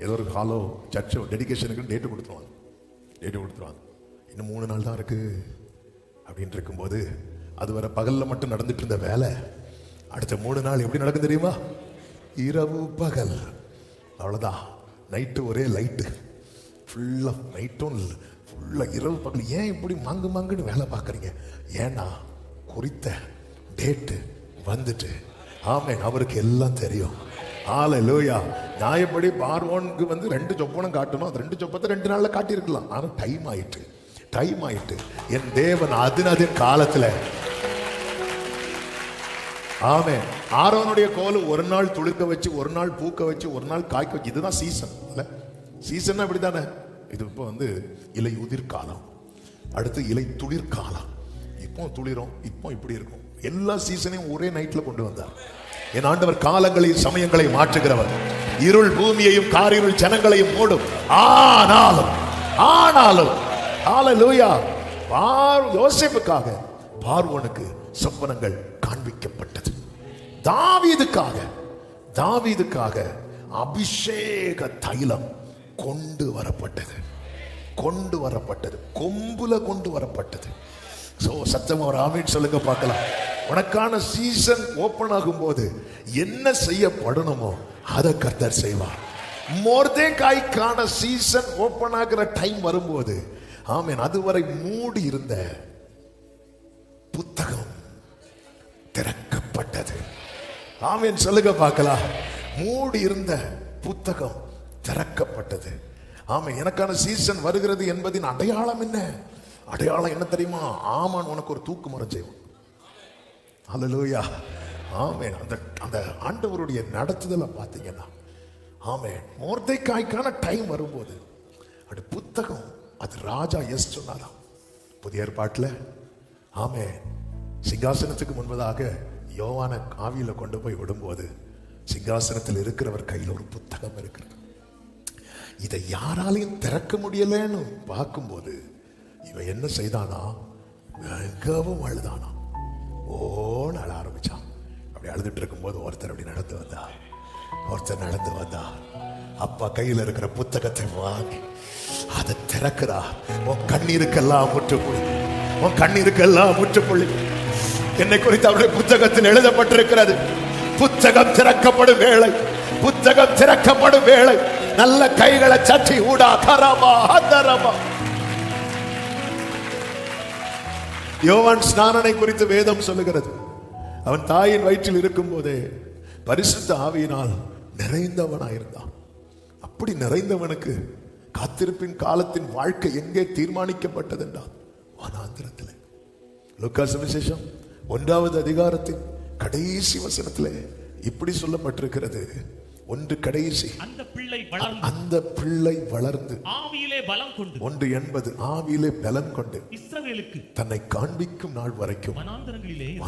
ஏதோ ஒரு ஹாலோ சர்ச்சோ டெடிகேஷனுக்கு டேட்டு கொடுத்துருவாங்க. இன்னும் 3 நாள் தான் இருக்கு அப்படின்னு இருக்கும்போது, அது வர பகல்ல மட்டும் நடந்துட்டு இருந்த வேலை அடுத்த 3 நாள் எப்படி நடக்கும் தெரியுமா? இரவு பகல், அவ்வளவுதான். நைட்டு ஒரே லைட்டு, ஃபுல்லா நைட்டும் ஃபுல்லா இரவு பகல். ஏன் இப்படி மாங்குன்னு வேலை பார்க்குறீங்க? ஏன்னா குறித்த டேட்டு வந்துட்டு. ஆமென். அவருக்கு எல்லாம் தெரியும். ஹல்லேலூயா. நியாயப்படி பார்வோனுக்கு 2 சொப்பனம் காட்டணும். அது 2 சொப்பத்தை 2 நாள்ல காட்டியிருக்கலாம். ஆனா டைம் ஆயிட்டு. என் தேவன் அதன் காலத்துல. ஆமென். ஆரோனுடைய கோல் ஒரு நாள் துளிர்க்க வச்சு, ஒரு நாள் பூக்க வச்சு, ஒரு நாள் காய்க்க வச்சு. இதுதான் சீசன் இல்ல? சீசன் அப்படித்தானே? இது இப்போ இலை உதிர் காலம், அடுத்து இலை துளிர் காலம். இப்போ துளிரும், இப்போ இப்படி இருக்கும். எல்லா சீசனையும் ஒரே நைட்ல கொண்டு வந்தார். என் ஆண்டவர் காலங்களையும் சமயங்களை மாற்றுகிறவர். இருள் பூமியையும் காரிருள் ஜனங்களையும் மூடும். ஆனாலும் ஹல்லேலூயா. யோசேப்புக்காக பார்வோனுக்கு சொப்பனங்கள் காண்பிக்கப்பட்டது. தாவீதுக்காக அபிஷேக தைலம் கொண்டு வரப்பட்டது. கொம்புல கொண்டு வரப்பட்டது. சத்தமா ஒரு ஆமென் சொல்லுங்க பார்க்கலாம். உனக்கான சீசன் ஓபன் ஆகும் போது என்ன செய்யப்படணுமோ அதை கர்த்தர் செய்வார். மொர்தெகாய்க்கான சீசன் ஓபன் ஆகிற டைம் வரும்போது, ஆமென், அதுவரை மூடி இருந்த புத்தகம் திறக்கப்பட்டது. ஆமென் சொல்லுங்க பார்க்கலாம். மூடி இருந்த புத்தகம் திறக்கப்பட்டது. ஆமென். எனக்கான சீசன் வருகிறது என்பதின் அடையாளம் என்ன? அடையாளம் என்ன தெரியுமா? ஆமான் உனக்கு ஒரு தூக்கு மரம் செய்வோம். ஹல்லேலூயா. ஆமென். அந்த ஆண்டவருடைய நடத்துதலை பார்த்தீங்கன்னா, ஆமென், மொர்தெகாய்க்கான டைம் வரும்போது அது புத்தகம், அது ராஜா எஸ் சொன்னாராம் புதிய ஏற்பாட்டில். ஆமென். சிங்காசனத்துக்கு முன்பதாக யோவான ஆவியில கொண்டு போய் விடும்போது சிங்காசனத்தில் இருக்கிறவர் கையில் ஒரு புத்தகம் இருக்கிறது. இதை யாராலையும் திறக்க முடியலன்னு பார்க்கும்போது இவன் என்ன செய்தானா? மிகவும் அழுதானா. ஓன்னு அழ ஆரம்பிச்சான். அப்படி அழுதுட்டு இருக்கும்போது ஒருத்தர் அப்படி நடந்து வந்தா. அப்பா கையில் இருக்கிற புத்தகத்தை வாங்கி அதை திறக்கிறா. உன் கண்ணீருக்கெல்லாம் முற்றுப்புள்ளி. என்னை குறித்து அவருடைய புத்தகத்தில் எழுதப்பட்டிருக்கிறது. புத்தகம் திறக்கப்படும் வேளை நல்ல கைகளை சற்றி ஊடா கரமா அதரமா. யோவான் ஸ்நானனை குறித்து வேதம் சொல்லுகிறது, அவன் தாயின் வயிற்றில் இருக்கும் போதே பரிசுத்த ஆவியினால் நிறைந்தவனாயிருந்தான். அப்படி நிறைந்தவனுக்கு காத்திருப்பின் காலத்தின் வாழ்க்கை எங்கே தீர்மானிக்கப்பட்டது என்றால் வனாந்திரத்தில். லூக்கா சுவிசேஷம் 1வது அதிகாரத்தின் கடைசி வசனத்திலே இப்படி சொல்லப்பட்டிருக்கிறது. ஒன்று கடைசி, அந்த பிள்ளை வளர்ந்து ஆவியிலே பலம் கொண்டு, 1:80 ஆவியிலே பலம் கொண்டு இஸ்ரவேலுக்கு தன்னை காண்பிக்கும் நாள் வரைக்கும் வனாந்தரங்களில்.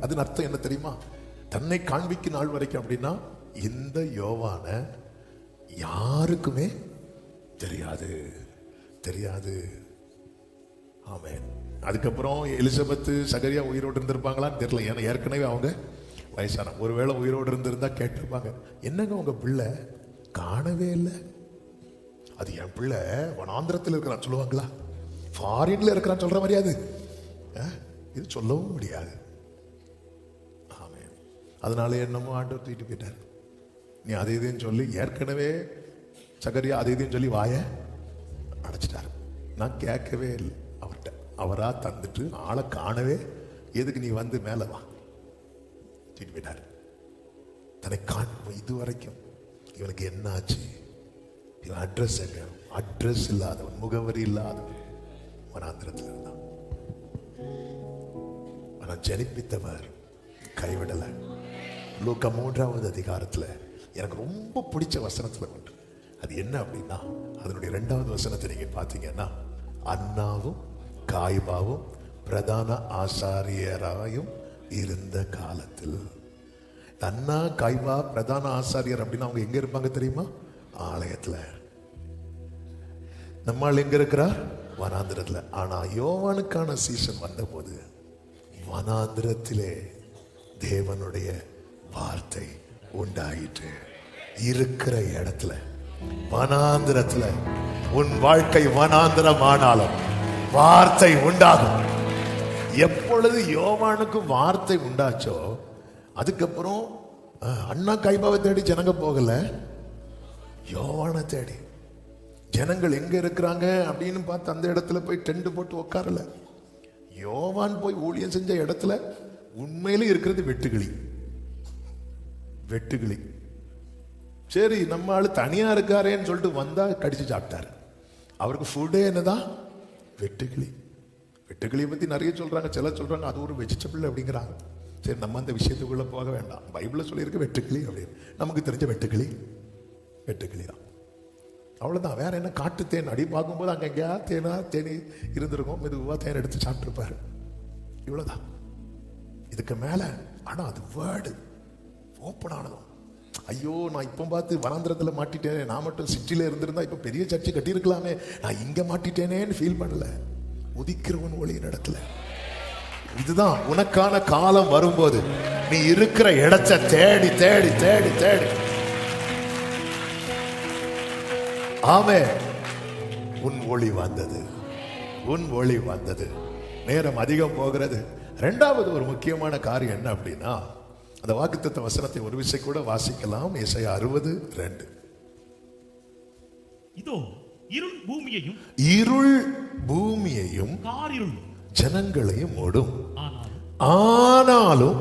அதன் அர்த்தம் என்ன தெரியுமா? தன்னை காண்பிக்கும் நாள் வரைக்கும் அப்படின்னா இந்த யோவான யாருக்குமே தெரியாது தெரியாது. ஆமென். அதுக்கப்புறம் எலிசபெத் சகரியா உயிரோடு இருந்திருப்பாங்களான்னு தெரியல. ஏன்னா ஏற்கனவே அவங்க வயசான, ஒருவேளை உயிரோடு இருந்திருந்தா கேட்டிருப்பாங்க, என்னங்க உங்க பிள்ளை காணவே இல்லை? அது என் பிள்ளை வனாந்திரத்தில் இருக்கிறான் சொல்லுவாங்களா? ஃபாரின்ல இருக்கிறான்னு சொல்ற மாதிரியாது இது சொல்லவும் முடியாது. ஆமென். அதனால என்னமோ ஆண்டவர் தூக்கிட்டு போயிட்டார். நீ அதை இதையும் சொல்லி, ஏற்கனவே சகரியா அதை இதையும் சொல்லி வாய அடைச்சிட்டாரு. நான் கேட்கவே இல்லை அவர்கிட்ட. அவரா தந்துட்டு ஆளை காணவே, எதுக்கு நீ வந்து மேல வா போயிட்டாரு. தன்னை காணும் இது வரைக்கும் இவனுக்கு என்ன ஆச்சு? இவன் அட்ரஸ் என்ன? அட்ரஸ் இல்லாதவன், முகவரி இல்லாதவன் வனாந்திரத்தில் இருந்தான். ஆனா ஜனிப்பித்தவர் கைவிடல. லூக்கா 3வது அதிகாரத்துல எனக்கு ரொம்ப பிடிச்ச வசனத்துல உண்டு. அது என்ன அப்படின்னா, அதனுடைய 2வது வசனத்தை நீங்க பாத்தீங்கன்னா, அன்னாவும் காய்பாவும் பிரதான ஆசாரியராயும் இருந்த காலத்தில். அன்னா காய்பா பிரதான ஆசாரியர் அப்படின்னா அவங்க எங்க இருப்பாங்க தெரியுமா? ஆலயத்துல. நம்மால் எங்க இருக்கிறார்? வனாந்திரத்துல. ஆனா யோவானுக்கான சீசன் வந்த போது வனாந்திரத்திலே தேவனுடைய வார்த்தை உண்டாயிற்று. இருக்கிற இடத்துல, வனாந்திரத்துல உன் வாழ்க்கை வனாந்திரமானாலும் வார்த்தை உண்டாகும். எப்பொழுது யோவானுக்கு வார்த்தை உண்டாச்சோ, அதுக்கப்புறம் அண்ணா காய்பாவை தேடி ஜனங்க போகல, யோவானை தேடி. ஜனங்கள் எங்க இருக்கிறாங்க அப்படின்னு பார்த்து அந்த இடத்துல போய் டென்ட் போட்டு உட்காரல. யோவான் போய் ஊழியம் செஞ்ச இடத்துல உண்மையிலே இருக்கிறது வெட்டுக்கிளி. வெட்டுக்கிளி. சரி, நம்ம ஆளு தனியா இருக்காரேன்னு சொல்லிட்டு வந்தா கடிச்சு சாப்பிட்டாரு. அவருக்கு ஃபுட்டே என்னதான்? வெட்டுக்கிளி. வெட்டுக்கிளியை பத்தி நிறைய சொல்றாங்க. சிலர் சொல்றாங்க அது ஒரு வெஜிடபிள் அப்படிங்கிறாங்க. சரி, நம்ம அந்த விஷயத்துக்குள்ள போக வேண்டாம். பைபிள்ல சொல்லியிருக்க வெட்டுக்கிளி அப்படின்னு. நமக்கு தெரிஞ்ச வெட்டுக்கிளி வெட்டுக்கிளி தான், அவ்வளவுதான். வேற என்ன? காட்டு தேன் அடி பார்க்கும்போது அங்க எங்கேயா தேனி இருந்திருக்கும், மெதுவா தேன் எடுத்து சாப்பிட்டுருப்பாரு. இவ்வளவுதான். இதுக்கு மேல ஆனா அது வேர்டு ஓப்பன் ஆனதும், ஐயோ நான் இப்ப பார்த்து வனாந்திரத்துல மாட்டிட்டேனே, நான் மட்டும் சிட்டில இருந்திருந்தா இப்ப பெரிய சர்ச்சை கட்டியிருக்கலாமே, நான் இங்க மாட்டிட்டேனேன்னு ஃபீல் பண்ணல. உதிக்கிறவன் ஒளியின் இடத்துல. இதுதான் உனக்கான காலம் வரும்போது நீ இருக்கிற இடத்தை தேடி தேடி தேடி தேடி. ஆமே, உன் ஒளி வந்தது, உன் ஒளி வந்தது. நேரம் அதிகம் போகிறது. 2வது ஒரு முக்கியமான காரியம் என்ன அப்படின்னா, அந்த வாக்குத்தத்த வசனத்தை ஒரு விசை கூட வாசிக்கலாம். ஏசாயா 60:2. இதோ இருள் பூமியையும், இருள் பூமியையும் காரிருள் ஜனங்களையும் மூடும், ஆனாலும்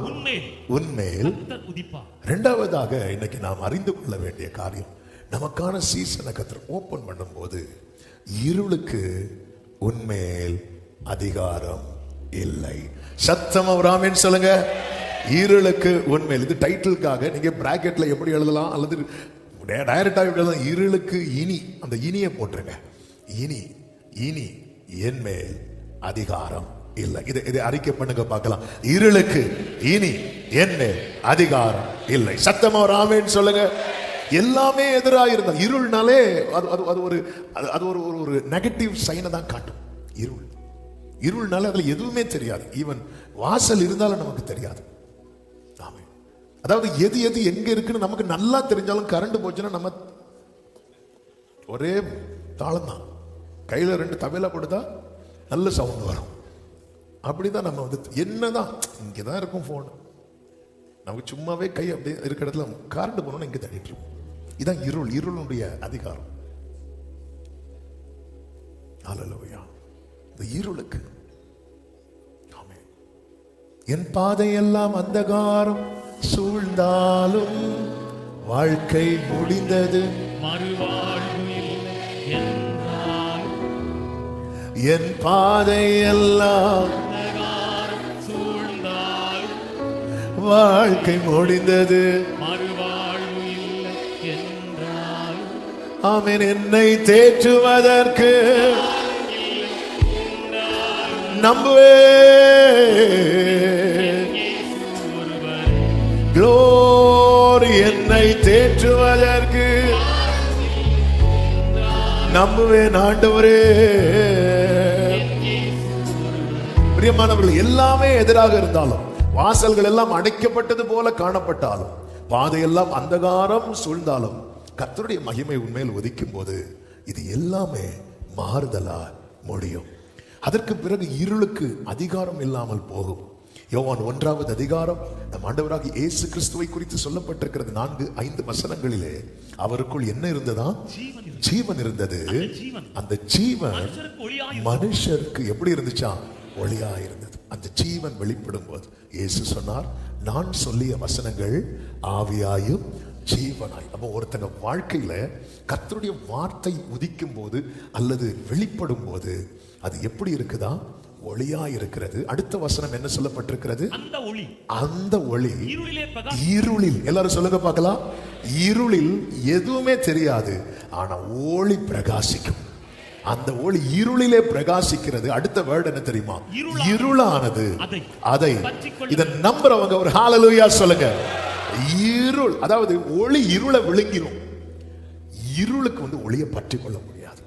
உன்மேல் உதிப்பார். 2வதாக இன்னைக்கு நாம் அறிந்து கொள்ள வேண்டிய காரியம், நமக்கான சீசனை கர்த்தர் ஓபன் பண்ணும் போது இருளுக்கு உன்மேல் அதிகாரம் இல்லை. சத்தம் ஆமென் சொல்லுங்க. இருளுக்கு உன்மேல். இது டைட்டிலுக்காக நீங்க பிராக்கெட்ல எப்படி எழுதலாம் அல்லது டைரக்டா எழுதலாம். இருளுக்கு இனி, அந்த இனியை போட்டுருங்க. இனி இனி என் மேல் அதிகாரம் இல்லை. இதை அறிக்கை பண்ணுங்க பார்க்கலாம். இருளுக்கு இனி என் மேல் அதிகாரம் இல்லை. சத்தமா ஆமென் சொல்லுங்க. எல்லாமே எதிராக இருந்தா, இருள்னாலே அது ஒரு நெகட்டிவ் சைனை தான் காட்டும். இருள்னால அதுல எதுவுமே தெரியாது. ஈவன் வாசல் இருந்தாலும் நமக்கு தெரியாது. அதாவது எது எது எங்க இருக்குன்னு நமக்கு நல்லா தெரிஞ்சாலும் கரண்ட் போச்சுன்னா நம்ம ஒரே தாளம் தான். கையில 2 தபேலா கொடுத்தா நல்ல சவுண்ட் வரும். அப்படிதான் நம்ம வந்து என்னதான் இங்கதான் இருக்கும் போன், நமக்கு சும்மாவே கை அப்படியே இருக்கிற இடத்துல கரண்ட் போனோம்னா இங்க தட்டிட்டு இருக்கும். இதான் இருள், இருளுடைய அதிகாரம். ஹல்லேலூயா. இந்த இருளுக்கு என் பாதையெல்லாம் அந்தகாரம் சூழ்ந்தாலும் வாழ்க்கை முடிந்தது, மறுவாழ்வு இல்லை என்றாலும். என் பாதையெல்லாம் அந்தகாரம் சூழ்ந்தாலும் வாழ்க்கை முடிந்தது, மறுவாழ்வு இல்லை என்றாலும். ஆமென். என்னை தேற்றுவதற்கு நம்புவே, glory, என்னை தேற்றுவதற்கு நம்புவேன் ஆண்டவரே. பிரியமானவர்கள், எல்லாமே எதிராக இருந்தாலும், வாசல்கள் எல்லாம் அடைக்கப்பட்டது போல காணப்பட்டாலும், பாதையெல்லாம் அந்தகாரம் சூழ்ந்தாலும், கர்த்தருடைய மகிமை உண்மையில் உதிக்கும் போது இது எல்லாமே மாறுதலா முடியும். அதற்கு பிறகு இருளுக்கு அதிகாரம் இல்லாமல் போகும். யோவான் 1வது அதிகாரம் நம் ஆண்டவராகிய இயேசு கிறிஸ்துவை குறித்து சொல்லப்பட்டிருக்கிறது. 4-5 வசனங்களிலே அவருக்குள் என்ன இருந்ததா? ஜீவன் இருந்தது. அந்த ஜீவன் மனுஷருக்கு எப்படி இருந்துச்சா? ஒளியா இருந்தது. அந்த ஜீவன் வெளிப்படும் போது இயேசு சொன்னார், நான் சொல்லிய வசனங்கள் ஆவியாயும் ஜீவனாய். அப்போ ஒருத்தங்க வாழ்க்கையில கர்த்தருடைய வார்த்தை உதிக்கும் போது அல்லது வெளிப்படும் போது அது எப்படி இருக்குதா? ஒளியா இருக்கிறது. அடுத்த வசனம் என்ன சொல்லப்பட்டிருக்கிறது? அந்த ஒளி இருளில், எல்லாரும் சொல்லுங்க பார்க்கலாம், இருளில் எதுவுமே தெரியாது, ஆனா ஒளி பிரகாசிக்கும். அந்த ஒளி இருளிலே பிரகாசிக்கிறது. அடுத்த வேர்ட் என்ன தெரியுமா? இருளானது அதை. இதை நம்புறவங்க ஒரு ஹalleluya சொல்லுங்க. இருள், அதாவது ஒளி இருளை விழுங்கிரும். இருளுக்கு ஒளியை பற்றி கொள்ள முடியாது.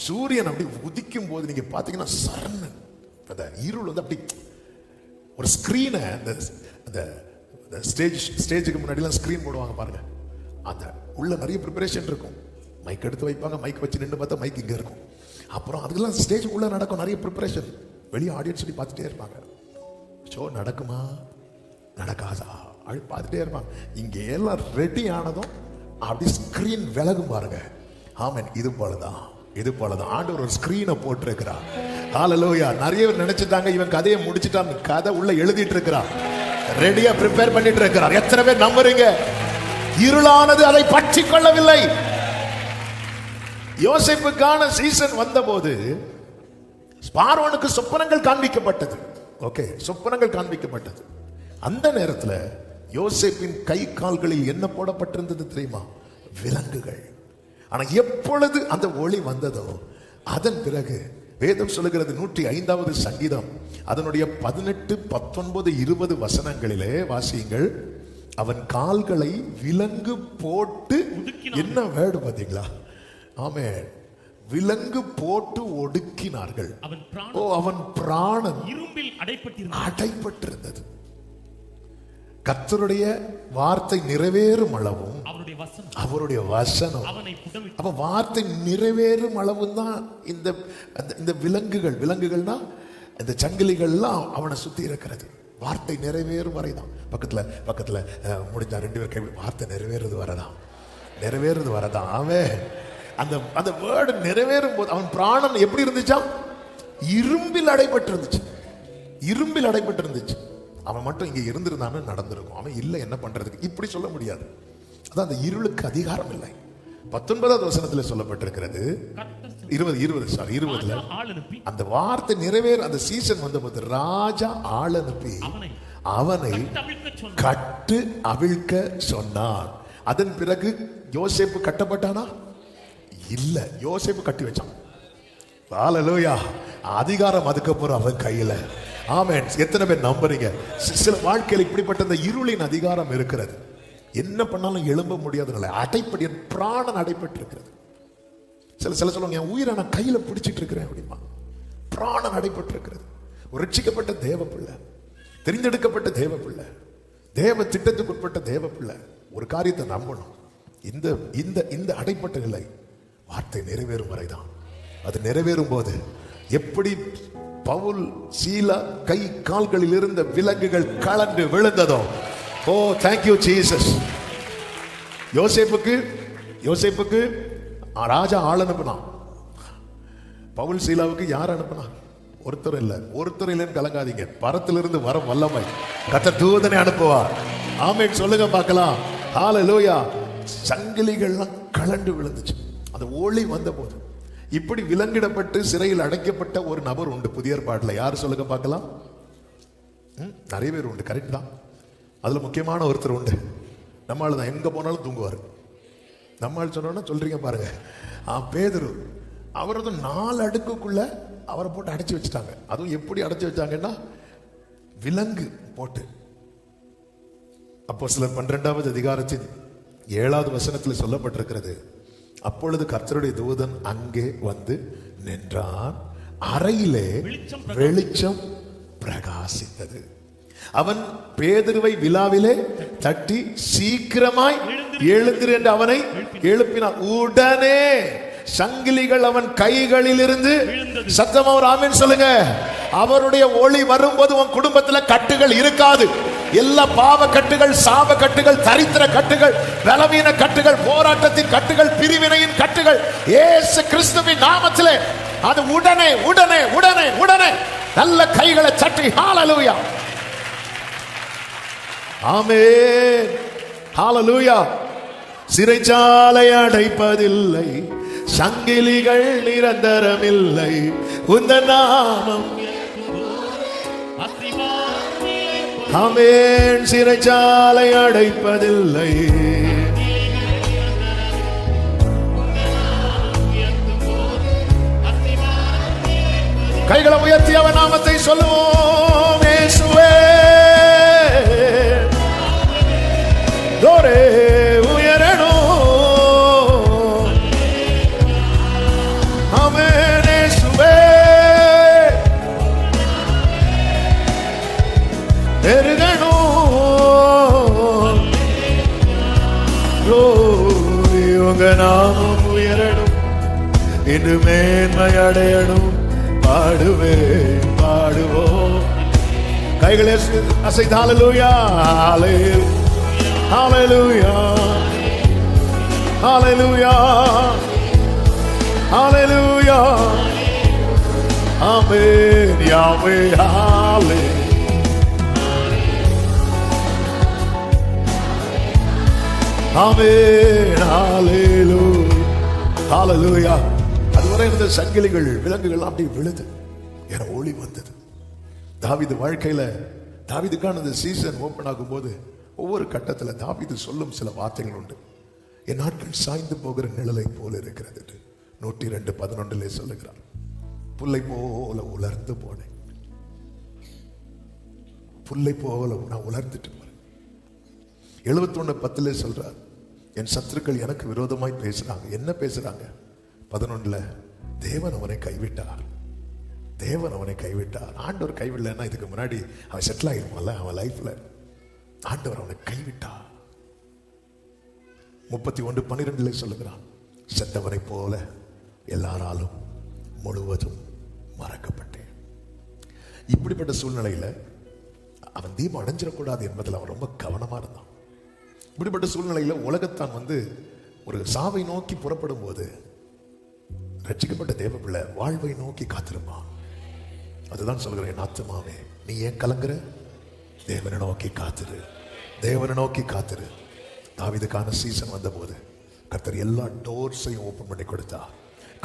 சூரியன் அப்படி உதிக்கும் போது நீங்க பாத்தீங்கன்னா சரண் அந்த இருள் அப்படி ஒரு ஸ்கிரீனை, அந்த ஸ்டேஜுக்கு முன்னாடிலாம் ஸ்கிரீன் போடுவாங்க பாருங்க, அந்த உள்ள நிறைய ப்ரிப்பரேஷன் இருக்கும். மைக் எடுத்து வைப்பாங்க, மைக் வச்சு நின்று பார்த்தா மைக் இங்க இருக்கும். அப்புறம் அதுக்கெல்லாம் ஸ்டேஜுக்குள்ள நடக்கும் நிறைய ப்ரிப்பரேஷன். வெளியே ஆடியன்ஸ் சொல்லி பார்த்துட்டே இருப்பாங்க, ஷோ நடக்குமா நடக்காதா அப்படி பார்த்துட்டே இருப்பாங்க. இங்கே எல்லாம் ரெடி ஆனதும் அப்படி ஸ்கிரீன் விலகும் பாருங்க. ஆமென். இது போலதான் ஆண்டவர் ஒரு ஸ்கிரீனை போட்டிருக்கிறார். ஹalleluya. நிறைய பேர் நினைச்சிட்டாங்க இவன் கதையை முடிச்சிட்டான், கதை உள்ள எழுதிட்டு இருக்கிறார், ரெடியா ப்ரிப்பேர் பண்ணிட்டு இருக்கிறார். எத்தனை பேர் நம்புறீங்க? இருளானது அதை பற்றி கொள்ளவில்லை. யோசேப்புக்கான சீசன் வந்தபோது பார்வோனுக்கு சொப்பனங்கள் காண்பிக்கப்பட்டது. ஓகே, சொப்பனங்கள் காண்பிக்கப்பட்டது. அந்த நேரத்தில் யோசேப்பின் கை கால்களில் என்ன போடப்பட்டிருந்தது தெரியுமா? விலங்குகள். ஆனா எப்பொழுது அந்த ஒளி வந்ததோ அதன் பிறகு வேதம் சொல்லுகிறது 105வது சங்கீதம் அதனுடைய 18, 19, 20 வசனங்களிலே வாசியுங்கள். அவன் கால்களை விலங்கு போட்டு, என்ன வேர்டு பாத்தீங்களா? ஆமென். விலங்கு போட்டு ஒடுக்கினார்கள். அவன் பிராணன் இரும்பில் அடைப்பட்டிருந்தது. கர்த்தருடைய வார்த்தை நிறைவேறும் அளவும் அவருடைய வசனம், அப்ப வார்த்தை நிறைவேறும் அளவும் தான் இந்த விலங்குகள்னா இந்த சங்கிலிகள்லாம் அவனை சுத்தி இருக்கிறது. வார்த்தை நிறைவேறும் வரைதான். பக்கத்துல முடிஞ்சா 2 பேர் கை, வார்த்தை நிறைவேறுது வரதான். அவன் அந்த வேர்டு நிறைவேறும் போது அவன் பிராணன் எப்படி இருந்துச்சா? இரும்பில் அடைப்பட்டிருந்துச்சு. அவன் மட்டும் இங்க இருந்திருந்தான்னு நடந்திருக்கும். அவன் இல்லை, என்ன பண்றதுக்கு? இப்படி சொல்ல முடியாது. அதான் அந்த இருளுக்கு அதிகாரம் இல்லை. 19வது வசனத்துல சொல்லப்பட்டிருக்கிறது, 20 அந்த வார்த்தை நிறைவேற அந்த சீசன் வந்தபோது ராஜா ஆள் அனுப்பி அவனை கட்டு அவிழ்க்க சொன்னான். அதன் பிறகு யோசேப்பு கட்டப்பட்டானா? இல்ல, யோசேப்பு கட்டி வச்சான். ஹalleluya. அதிகாரம் அதுக்கப்புறம் அவன் கையில. ஆமென். எத்தனை பேர் நம்புறீங்க? சில வாழ்க்கையில் இப்படிப்பட்ட இந்த இருளின் அதிகாரம் இருக்கிறது. என்ன பண்ணாலும் எழும்ப முடியாதனால அடைப்படி, என் பிராணன் அடைப்பட்டு இருக்கிறது. சில சொல்லுவாங்க, என் உயிரை நான் கையில பிடிச்சிட்டு இருக்கிறேன் அப்படிமா. பிராணன் அடைப்பட்டு இருக்கிறது. ஒரு ரட்சிக்கப்பட்ட தேவ பிள்ளை, தெரிந்தெடுக்கப்பட்ட தேவ பிள்ளை, தேவ திட்டத்துக்கு உட்பட்ட தேவ பிள்ளை ஒரு காரியத்தை நம்பணும். இந்த அடைப்பட்ட நிலை வார்த்தை நிறைவேறும் வரைதான். அது நிறைவேறும் போது எப்படி பவுல் சீலா கை கால்களில் இருந்த விலங்குகள் கலந்து விழுந்ததோ, ஓ தேங்க்யூ ஜீசஸ். யோசேப்புக்கு ராஜா ஆள் அனுப்பினான். பவுல் சீலாவுக்கு யார் அனுப்பினா? ஒருத்தர் இல்ல, ஒருத்தர் இல்லைன்னு கலங்காதீங்க. பரத்திலிருந்து வர வல்லமை கர்த்தர் தூதனை அனுப்புவார். ஆமென் சொல்லுங்க பார்க்கலாம். ஹalleluya. சங்கிலிகள்லாம் கலண்டு விழுந்துச்சு. அந்த ஒளி வந்த போது இப்படி விலங்கிடப்பட்டு சிறையில் அடைக்கப்பட்ட ஒரு நபர் உண்டு புதிய ஏற்பாட்டுல. யார் சொல்லுங்க பார்க்கலாம்? நிறைய பேர் உண்டு, கரெக்ட் தான். அதுல முக்கியமான ஒருத்தர் உண்டு. நம்மால் தான் எங்க போனாலும் தூங்குவார். நம்மால் சொன்னோன்னா சொல்றீங்க பாருங்க. பேதுரு, அவரது 4 அடுக்குக்குள்ள அவரை போட்டு அடைச்சு வச்சுட்டாங்க. அதுவும் எப்படி அடைச்சு வச்சாங்கன்னா விலங்கு போட்டு. அப்போஸ்தலர் 12வது அதிகாரத்தின் 7வது வசனத்தில் சொல்லப்பட்டிருக்கிறது, அப்பொழுது கர்த்தருடைய தூதன் அங்கே வந்து நின்றான். அறையிலே வெளிச்சம் பிரகாசித்தது. அவன் பேதுருவை விலாவிலே தட்டி சீக்கிரமாய் எழுந்திரு என்று அவனை எழுப்பினான். உடனே சங்கிலிகள் அவன் கைகளில் இருந்து சத்தமா ஒரு ஆமென் சொல்லுங்க. அவருடைய ஒளி வரும்போது உன் குடும்பத்தில் கட்டுகள் இருக்காது. எல்லா பாவ கட்டுகள், சாப கட்டுகள், தரித்திர கட்டுகள், பலவீன கட்டுகள், போராட்டத்தின் கட்டுகள், பிரிவினையின் கட்டுகள் இயேசு கிறிஸ்துவின் நாமத்திலே அது உடனே உடனே உடனே உடனே நல்ல கைகளை தட்டி ஹalleluya. ஆமென். ஹalleluya. சிறைச்சாலை அடைப்பதில்லை, சங்கிலிகள் நிரந்தரமில்லை, உந்தன் நாமம். ஆமென். சிறைச்சாலை அடைப்பதில்லை, கைகளை உயர்த்தி அவன் நாமத்தை சொல்லுவோம். இயேசுவே தோரே உயரணும். ஆமென். இயேசுவே பெருகணும். உங்க நாமம் உயரணும், இன்று மேன்மை அடையணும். பாடுவே பாடுவோம். கைகளை அசைத்து ஹalleluya ஹalleluya ஹalleluya ஹalleluya. ஆமென். யாவே ஹalleluya. ஆமென். ஹalleluya ஹalleluya. அதுவரை இருந்த சங்கிலிகள், விலங்குகள் அப்படி விழுது. என ஒளி வந்தது. தாவீது வாழ்க்கையில தாவீதுக்கான இந்த சீசன் ஓபன் ஆகும் போது ஒவ்வொரு கட்டத்தில் தாவீது சொல்லும் சில வார்த்தைகள் உண்டு. என் நாட்கள் சாய்ந்து போகிற நிழலை போல இருக்கிறது. 102:11 சொல்லுகிறார். புல்லை போல உலர்ந்து போனேன், புல்லை போல நான் உலர்ந்துட்டு போறேன். 71:10 சொல்றார், என் சத்துருக்கள் எனக்கு விரோதமாய் பேசுறாங்க. என்ன பேசுறாங்க? 11 தேவன் அவனை கைவிட்டார், தேவன் அவனை கைவிட்டார். ஆண்டவர் கைவிடலைன்னா இதுக்கு முன்னாடி அவன் செட்டில் ஆகிருப்பான்ல அவன் லைஃப்ல. ஆண்டவர் அவனை கைவிட்டார். 31:12 சொல்லுகிறான், செத்தவனை போல எல்லாராலும் முழுவதும் மறக்கப்பட்டேன். இப்படிப்பட்ட சூழ்நிலையில அவன் தீபம் அடைஞ்சிடக்கூடாது என்பதில் அவன் ரொம்ப கவனமா இருந்தான். இப்படிப்பட்ட சூழ்நிலையில உலகத்தான் ஒரு சாவை நோக்கி புறப்படும் போது ரட்சிக்கப்பட்ட தேவ பிள்ளை வாழ்வை நோக்கி காத்திருப்பான். அதுதான் சொல்கிறேன், என் ஆத்துமாவே நீ ஏன் கலங்குற? தேவனை நோக்கி காத்திரு, தேவனை நோக்கி காத்திரு. தாவீதுக்கான சீசன் வந்த போது கர்த்தர் எல்லா டோர்ஸையும் ஓபன் பண்ணி கொடுத்தா.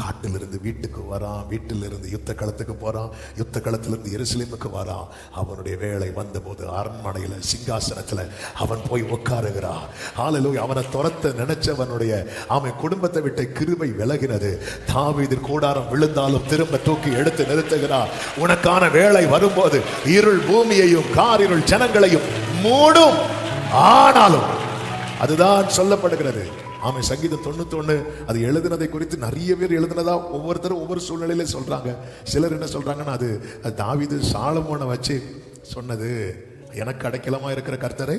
காட்டிலிருந்து வீட்டுக்கு வரான், வீட்டிலிருந்து யுத்த களத்துக்கு போறான், யுத்த களத்திலிருந்து எருசலேமுக்கு வரான். அவனுடைய வேலை வந்தபோது அரண்மனையில சிங்காசனத்துல அவன் போய் உட்காருகிறான். ஹalleluya. அவனை துரத்த நினைச்சவனுடைய அவன் குடும்பத்தை விட்டு கிருபை விலகினது. தாவீது கூடாரம் விழுந்தாலும் திரும்ப தூக்கி எடுத்து நிறுத்துகிறான். உனக்கான வேலை வரும்போது இருள் பூமியையும் காரிருள் ஜனங்களையும் மூடும், ஆனாலும் அதுதான் சொல்லப்படுகிறது. ஆமாம், சங்கீதம் 91 அது எழுதினதை குறித்து நிறைய பேர் எழுதினதா ஒவ்வொருத்தரும் ஒவ்வொரு சூழ்நிலையில சொல்றாங்க. சிலர் என்ன சொல்றாங்கன்னா அது தாவீது சாலமோனை வச்சு சொன்னது. எனக்கு அடைக்கலமா இருக்கிற கர்த்தரை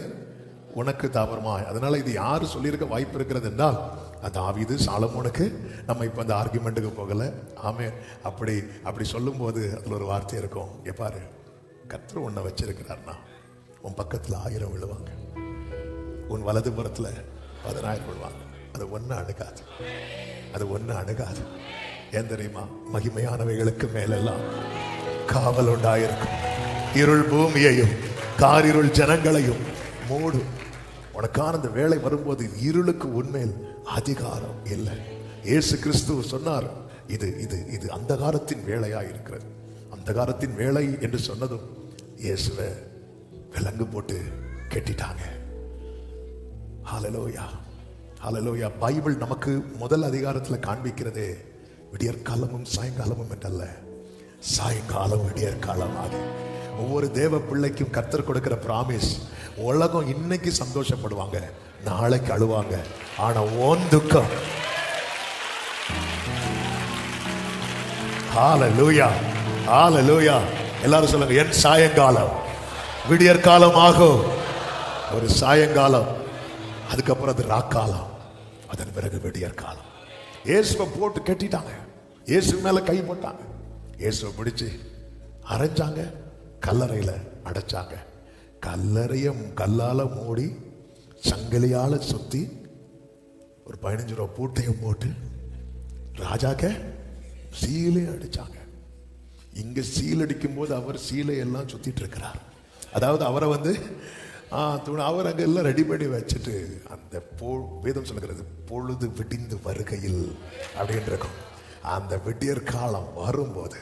உனக்கு தாபரமா. அதனால இது யாரு சொல்லியிருக்க வாய்ப்பு இருக்கிறது என்றால் தாவீது சாலமோனுக்கு. நம்ம இப்ப அந்த ஆர்குமெண்ட்டுக்கு போகல. ஆமே, அப்படி சொல்லும் போது அதுல ஒரு வார்த்தை இருக்கும். பாரு, கர்த்தர் உன்னை வச்சிருக்கிறார்னா உன் பக்கத்துல 1000 விழுவாங்க, உன் வலது புறத்துல 10,000 விழுவாங்க. அது ஒண்ணு அணுகாது, அது ஒண்ணு அணுகாது. ஏன் தெரியுமா? மகிமையானவைகளுக்கு மேலெல்லாம் காவல் உண்டாயிருக்கும். இருள் பூமியையும் காரிருள் ஜனங்களையும் மூடும். உனக்கான அந்த வேலை வரும்போது இருளுக்கு உண்மையில் அதிகாரம் இல்லை. இயேசு கிறிஸ்து சொன்னார், இது இது இது அந்தகாரத்தின் வேலையா இருக்கிறது. அந்தகாரத்தின் வேலை என்று சொன்னதும் இயேசுவை விலங்கு போட்டு கெட்டிட்டாங்க. ஹல்லேலூயா, ஹல்லேலூயா. பைபிள் நமக்கு முதல் அதிகாரத்தில் காண்பிக்கிறதே விடியற்காலமும் சாயங்காலமும் என்றல்ல, சாயங்காலம் விடியற்காலம் ஆகு. ஒவ்வொரு தேவ பிள்ளைக்கும் கர்த்தர் கொடுக்கிற பிராமிஸ், உலகம் இன்னைக்கு சந்தோஷப்படுவாங்க, நாளைக்கு அழுவாங்க, ஆனா உன் துக்கம். ஹல்லேலூயா, ஹல்லேலூயா. எல்லாரும் சொல்லுங்க, என் சாயங்காலம் விடியற்காலம் ஆகும். ஒரு சாயங்காலம், அதுக்கப்புறம் அது ராக்காலம், அதன் பிறகு விடியற்காலம். இயேசுவை போட்டு கட்டிட்டாங்க, இயேசு மேல கை போட்டாங்க, இயேசுவை பிடிச்சு அரைஞ்சாங்க, கல்லறையில அடைச்சாங்க. கல்லறைய கல்லால மூடி சங்கிலியால சுத்தி ஒரு 15 ரூபா பூட்டையும் போட்டு ராஜாக்க சீலை அடிச்சாங்க. இங்க சீல் அடிக்கும் போது அவர் சீலை எல்லாம் சுத்திட்டு இருக்கிறார். அதாவது அவரை அவர் அங்க எல்லாம் ரெடி பண்ணி வச்சுட்டு, அந்த வேதம் சொல்லுகிறது பொழுது விடிந்து வருகையில் அப்படின்னு இருக்கும். அந்த விடியற் காலம் வரும்போது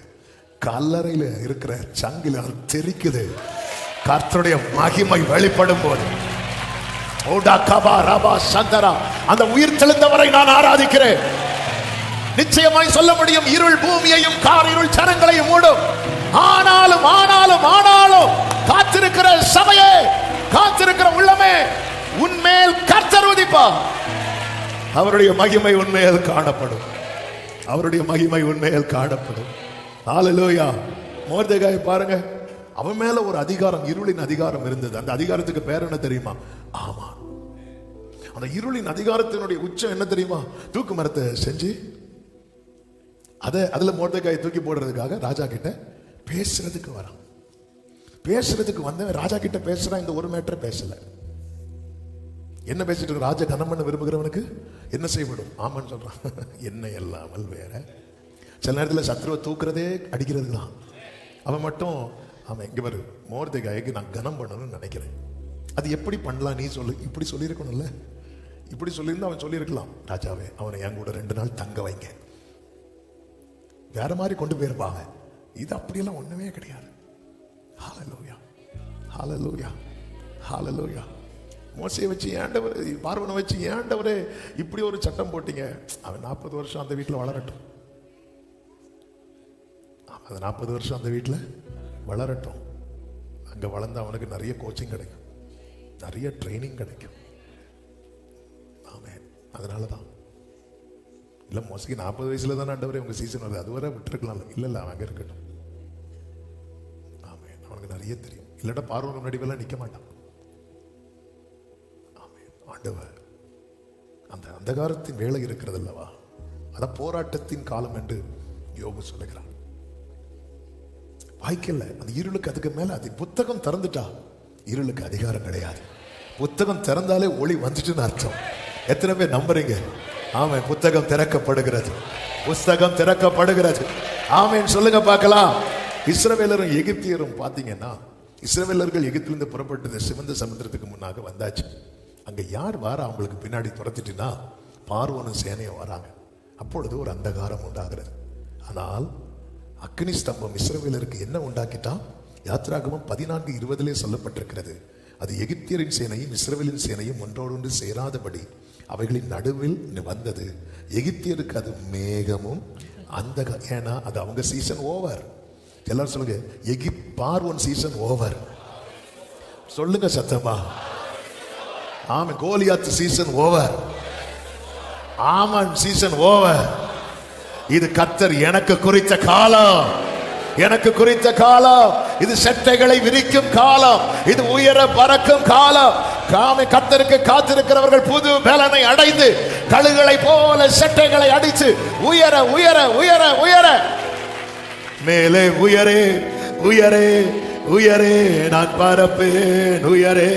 கல்லறையில இருக்கிற சங்கில தெரிக்குது, கர்த்தருடைய மகிமை வெளிப்படும் போது அந்த உயிர் தெளிந்தவரை நான் ஆராதிக்கிறேன். நிச்சயமாய் சொல்ல முடியும், இருள் பூமியையும் காரிருள் ஜனங்களையும் மூடும். ஆனாலும் ஆனாலும் ஆனாலும் காத்திருக்கிற சபையே, காத்திருக்கிற உள்ளமே, உன்மேல் கர்த்தர் உதிப்பார். அவருடைய மகிமை உண்மையில் காணப்படும், அவருடைய மகிமை உண்மையில் காணப்படும். ஹல்லேலூயா. மோர்தெகாயை பாருங்க, அவன் மேல ஒரு அதிகாரம், இருளின் அதிகாரம் இருந்தது. அந்த அதிகாரத்துக்கு பேர் என்ன தெரியுமா? ஆமா. அந்த இருளின் அதிகாரத்தினுடைய உச்சம் என்ன தெரியுமா? தூக்கு மரத்தை செஞ்சு அதுல மோர்தெகாயை தூக்கி போடுறதுக்காக ராஜா கிட்ட பேசுறதுக்கு வரான். பேசுறதுக்கு வந்தவன் ராஜா கிட்ட பேசுறான். இந்த ஒரு மேட்டர் பேசல. என்ன பேசிட்டு இருக்க? ராஜா கனம் பண்ண விரும்புகிறவனுக்கு என்ன செய்யப்படும்? ஆமான்னு சொல்றான். என்ன இல்லாமல் வேற. சில நேரத்தில் சத்ருவை தூக்குறதே அடிக்கிறது தான். அவன் மட்டும் அவன் இங்க வரு, மோர்தெகாய்க்கு நான் கனம் பண்ணணும்னு நினைக்கிறேன். அது எப்படி பண்ணலாம் நீ சொல்லு. இப்படி சொல்லியிருக்கணும்ல, இப்படி சொல்லியிருந்தா அவன் சொல்லியிருக்கலாம், ராஜாவே அவனை என் கூட 2 நாள் தங்க வைங்க, வேற மாதிரி கொண்டு போயிருப்பாங்க. இது அப்படியெல்லாம் ஒண்ணுமே கிடையாது. ஹல்லேலூயா, ஹல்லேலூயா, ஹல்லேலூயா. மோசையை வச்சு ஏண்டவர், பார்வனை வச்சு ஏண்டவரே இப்படி ஒரு சட்டம் போட்டீங்க. அவன் 40 வருஷம் அந்த வீட்டில் வளரட்டும், அது 40 வருஷம் அந்த வீட்டில் வளரட்டும். அங்கே வளர்ந்து அவனுக்கு நிறைய கோச்சிங் கிடைக்கும், நிறைய ட்ரைனிங் கிடைக்கும். ஆமென். அதனால தான் இல்லை, மோசைக்கு 40 வயசுல தான் ஆண்டவரே உங்க சீசன் வருது, அதுவரை விட்டுருக்கலாம். இல்லை அவன் அங்கே இருக்கட்டும். ஆமென். அவனுக்கு நிறைய தெரியும். இல்லாட்டா பார்வன் முன்னாடி நிற்க மாட்டான். ஆமென். ஆண்டவர் அந்த அந்தகாரத்தின் வேலை இருக்கிறது அல்லவா, அதான் போராட்டத்தின் காலம் என்று யோபு சொல்லுகிறான். வாய்க்கல அந்த இருளுக்கு, அதுக்கு மேல அது புத்தகம் திறந்துட்டா இருளுக்கு அதிகாரம் கிடையாது. புத்தகம் திறந்தாலே ஒளி வந்துட்டுன்னு அர்த்தம். எத்தனை பேர் நம்புறீங்க? ஆமென். புத்தகம் திறக்கப்படுகிறது, புத்தகம் திறக்கப்படுகிறது. ஆமென் சொல்லுங்க பார்க்கலாம். இஸ்ரவேலரும் எகிப்தியரும் பார்த்தீங்கன்னா, இஸ்ரவேலர்கள் எகிப்திலிருந்து புறப்பட்டு சிவந்த சமுத்திரத்துக்கு முன்னாக வந்தாச்சு. அங்க யார் வாரா அவங்களுக்கு பின்னாடி துரத்திட்டுனா பார்வோனும் சேனையும் வராங்க. அப்பொழுது ஒரு அந்தகாரம் உண்டாகிறது. ஆனால் அக்னி ஸ்தம்பம் இஸ்ரவேலருக்கு என்ன உண்டாக்கிட்டான்? யாத்ராகமம் 14:20 சொல்லப்பட்டிருக்கிறது. அது எகிப்தியரின் சேனையும் இஸ்ரவேலின் சேனையும் ஒன்றோடொன்று சேராதபடி அவைகளின் நடுவில் வந்தது. எகிப்தியருக்கு அது மேகமும் அந்த, ஏன்னா அது அவங்க சீசன் ஓவர். எல்லாரும் சொல்லுங்க, பார்வோன் சீசன் ஓவர். சொல்லுங்க சத்தமா. ஆமாம். Goliath season over. Haman season over. இது கர்த்தர் எனக்கு குறித்த காலம், எனக்கு குறித்த காலம். இது செட்டைகளை விரிக்கும் காலம், இது உயர பறக்கும் காலம். கர்த்தருக்கு காத்திருக்கிறவர்கள் புது பலனை அடைந்து கழுகுகளை போல செட்டைகளை அடித்து உயர உயர உயர உயர மேலே உயரே உயரே உயரே நான் பறப்பேன். உயரே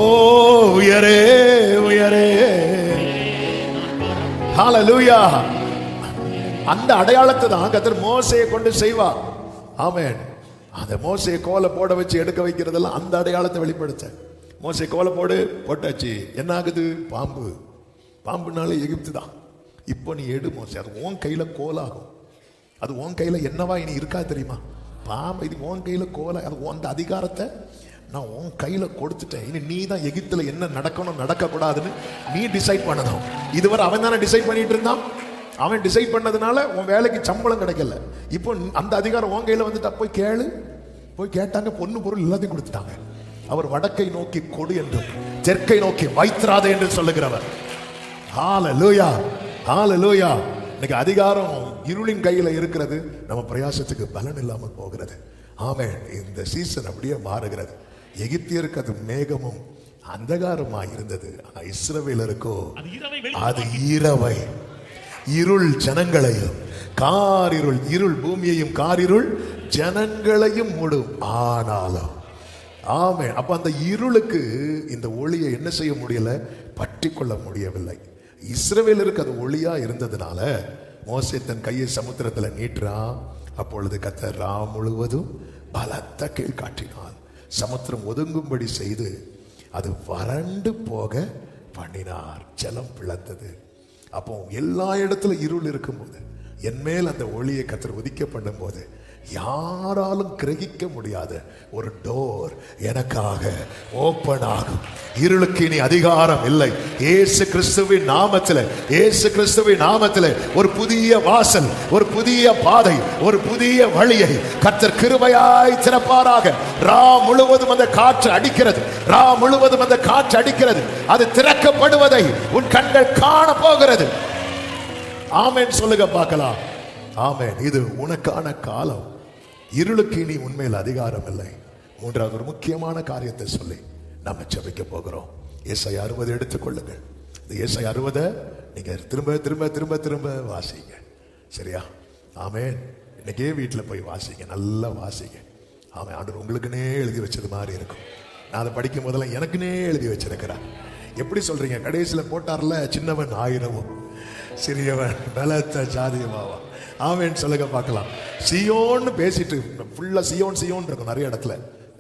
ஓ உயரே உயரே. ஹல்லேலூயா. அந்த அடையாளத்தை தான் கர்த்தர் மோசேயை கொண்டு செய்வார். ஆமென். அந்த மோசேயை கோலை போட வச்சு எடுக்க வைக்கிறதெல்லாம் அந்த அடையாளத்தை வெளிப்படுத்த. மோசே கோலை போட்டாச்சு, என்ன ஆகுது? பாம்பு. பாம்புனாலே எகிப்து தான். இப்போ நீ எடு மோசே, அது உன் கையில கோலாகும். அது உன் கையில என்னவா இனி இருக்கா தெரியுமா? பாம்பு. இது உன் கையில கோலா, அது அந்த அதிகாரத்தை நான் உன் கையில கொடுத்துட்டேன். இனி நீ தான் எகிப்துல என்ன நடக்கணும் நடக்க கூடாதுன்னு நீ டிசைட் பண்ணணும். இதுவரை அவன் தானே டிசைட் பண்ணிட்டு இருந்தான். அவன் டிசைட் பண்ணதுனால உன் வேலைக்கு சம்பளம் கிடைக்கல. இப்போ அந்த அதிகாரம் உன் கையில வந்துட்டா, போய் கேளு. போய் கேட்டாங்க, பொண்ணு பொருள் எல்லாத்தையும் கொடுத்துட்டாங்க. அவர் வடக்கை நோக்கி கொடு என்றும் தெற்கை நோக்கி வைத்திராதே என்று சொல்லுகிறவர். ஹalleluya, ஹalleluya. இன்னைக்கு அதிகாரம் இருளின் கையில இருக்கிறது, நம்ம பிரயாசத்துக்கு பலன் இல்லாமல் போகிறது. ஆமென். இந்த சீசன் அப்படியே மாறுகிறது. எகிப்தியருக்கு அது மேகமும் அந்தகாரமாய் இருந்தது. ஆனா இஸ்ரவேலருக்கோ அது இரவை, இருள் ஜனங்களையும் காரிருள், இருள் பூமியையும் காரிருள் ஜனங்களையும் மூடும். ஆனாலும் ஆமென். அப்ப அந்த இருளுக்கு இந்த ஒளியை என்ன செய்ய முடியல? பற்றி கொள்ள முடியவில்லை. இஸ்ரவேலருக்கு அது ஒளியா இருந்ததுனால மோசே தன் கையை சமுத்திரத்துல நீட்டுறான். அப்பொழுது கர்த்தர் ராம் முழுவதும் பலத்த கீழ் காட்டினான். சமுத்திரம் ஒதுங்கும்படி செய்து அது வறண்டு போக பண்ணினார். ஜலம் பிளந்தது. அப்போ எல்லா இடத்துல இருள் இருக்கும்போது என் மேல் அந்த ஒளியை கர்த்தர் உதிக்க பண்ணும் போது யாராலும் கிரகிக்க முடியாத ஒரு டோர் எனக்காக ஓபன் ஆகும். இருளுக்கு இனி அதிகாரம் இல்லை. இயேசு கிறிஸ்துவின் நாமத்தில், இயேசு கிறிஸ்துவின் நாமத்தில் ஒரு புதிய வாசல், ஒரு புதிய பாதை, ஒரு புதிய வழியை கர்த்தர் கிருபையாய் திறப்பாராக. ரா முழுவதும் அந்த காற்று அடிக்கிறது, ரா முழுவதும் அந்த காற்று அடிக்கிறது. அது திறக்கப்படுவதை உன் கண்கள் காண போகிறது. ஆமென் சொல்லுங்க பார்க்கலாம். ஆமென். இது உனக்கான காலம். இருளுக்கு இனி உண்மையில் அதிகாரம் இல்லை. மூன்றாவது ஒரு முக்கியமான காரியத்தை சொல்லி நம்ம ஜெபிக்க போகிறோம். ஏசாயா 60 எடுத்துக்கொள்ளுங்கள். இந்த ஏசாயா 60 நீங்க திரும்ப திரும்ப திரும்ப திரும்ப வாசிங்க. சரியா? ஆமென். இன்னைக்கே வீட்டில் போய் வாசிங்க, நல்லா வாசிங்க. ஆமென். ஆண்டவர் உங்களுக்குன்னே எழுதி வச்சது மாதிரி இருக்கும். நான் அதை படிக்கும் போதெல்லாம் எனக்குன்னே எழுதி வச்சிருக்கிறேன். எப்படி சொல்றீங்க? கடைசியில் போட்டார்ல, சின்னவன் 1000 சிறியவன் பலத்த ஜாதியமாவான். ஆமென் சொல்லுங்க பார்க்கலாம். சியோன்னு பேசிட்டு ஃபுல்லா சியோன் சியோன் இருக்கும் நிறைய இடத்துல.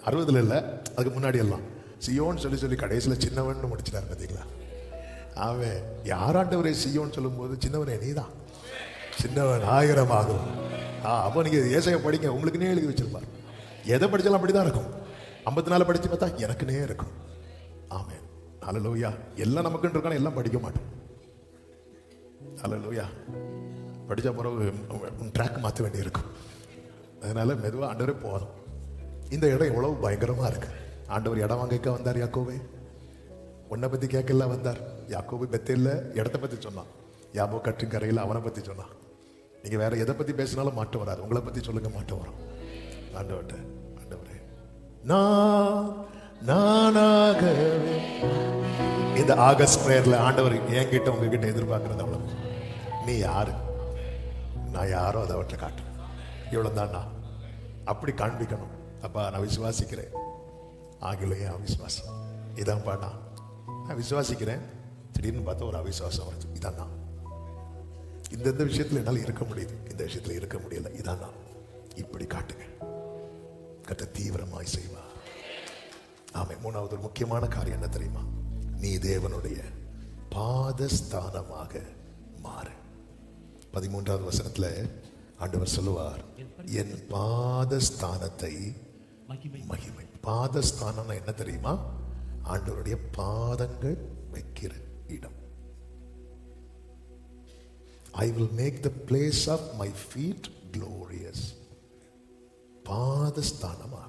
60 இல்ல, அதுக்கு முன்னாடி எல்லாம் சியோன் சொல்லி சொல்லி கடைசியில் சின்னவன் முடிச்சிட்டாரு. பார்த்தீங்களா? ஆமென். யாராண்டவரே சியோன் சொல்லும் போது சின்னவனே நீதான், சின்னவன் 1000 ஆகும். அப்போ நீங்க ஏசாயா படிங்க, உங்களுக்குன்னே எழுதி வச்சிருப்பார். எதை படிச்சாலும் அப்படிதான் இருக்கும். 54 படிச்சு பார்த்தா எனக்குன்னே இருக்கும். ஆமென். ஹல்லேலூயா. எல்லாம் நமக்குன்னு இருக்கான எல்லாம் படிக்க மாட்டோம். ஹல்லேலூயா. படிச்சா பிறகு ட்ராக் மாற்ற வேண்டி இருக்கும். அதனால மெதுவாக ஆண்டவரே போகணும். இந்த இடம் எவ்வளவு பயங்கரமா இருக்கு. ஆண்டவர் இடம் வாங்கிக்க வந்தார். யாக்கோபே உன்னை பத்தி கேட்கல வந்தார். யாக்கோபு பெத்தேல்ல இடத்தை பத்தி சொன்னான். யாபோ கற்றின் கரையில் அவனை பத்தி சொன்னான். நீங்க வேற எதை பத்தி பேசினாலும் மாற்றம் வராது. உங்களை பத்தி சொல்லுங்க, மாற்றம் வரும். ஆண்டவர்கிட்ட, ஆண்டவரே நானாகவே. இந்த ஆகஸ்ட் பிரேயர்ல ஆண்டவர் என்கிட்ட உங்ககிட்ட எதிர்பார்க்கறது அவ்வளவு. நீ யாரு, நான் யாரோ அதை அவற்றை காட்டு. இவ்வளவு தான்டா. அப்படி காண்பிக்கணும். அப்பா நான் விசுவாசிக்கிறேன். ஆகிலையே அவிசுவாசம். இதான் பாடா. நான் விசுவாசிக்கிறேன். திடீர்னு பார்த்தா ஒரு அவிசுவாசம் வருது. இதான் நான். இந்த விஷயத்துல என்னால் இருக்க முடியுது, இந்த விஷயத்துல இருக்க முடியல. இதான் நான். இப்படி காட்டுங்க. கர்த்தர் தீவிரமாய் செய்வா. ஆமே. மூணாவது ஒரு முக்கியமான காரியம் என்ன தெரியுமா? நீ தேவனுடைய பாதஸ்தானமாக மாறு. 13வது வசனத்துல ஆண்டவர் சொல்லுவார், என் பாதஸ்தானத்தை மகிமை. பாதஸ்தானம் என்ன தெரியுமா? ஆண்டவருடைய பாதங்கள் வைக்கிற இடம். I will make the place of my feet glorious. பாதஸ்தானமாக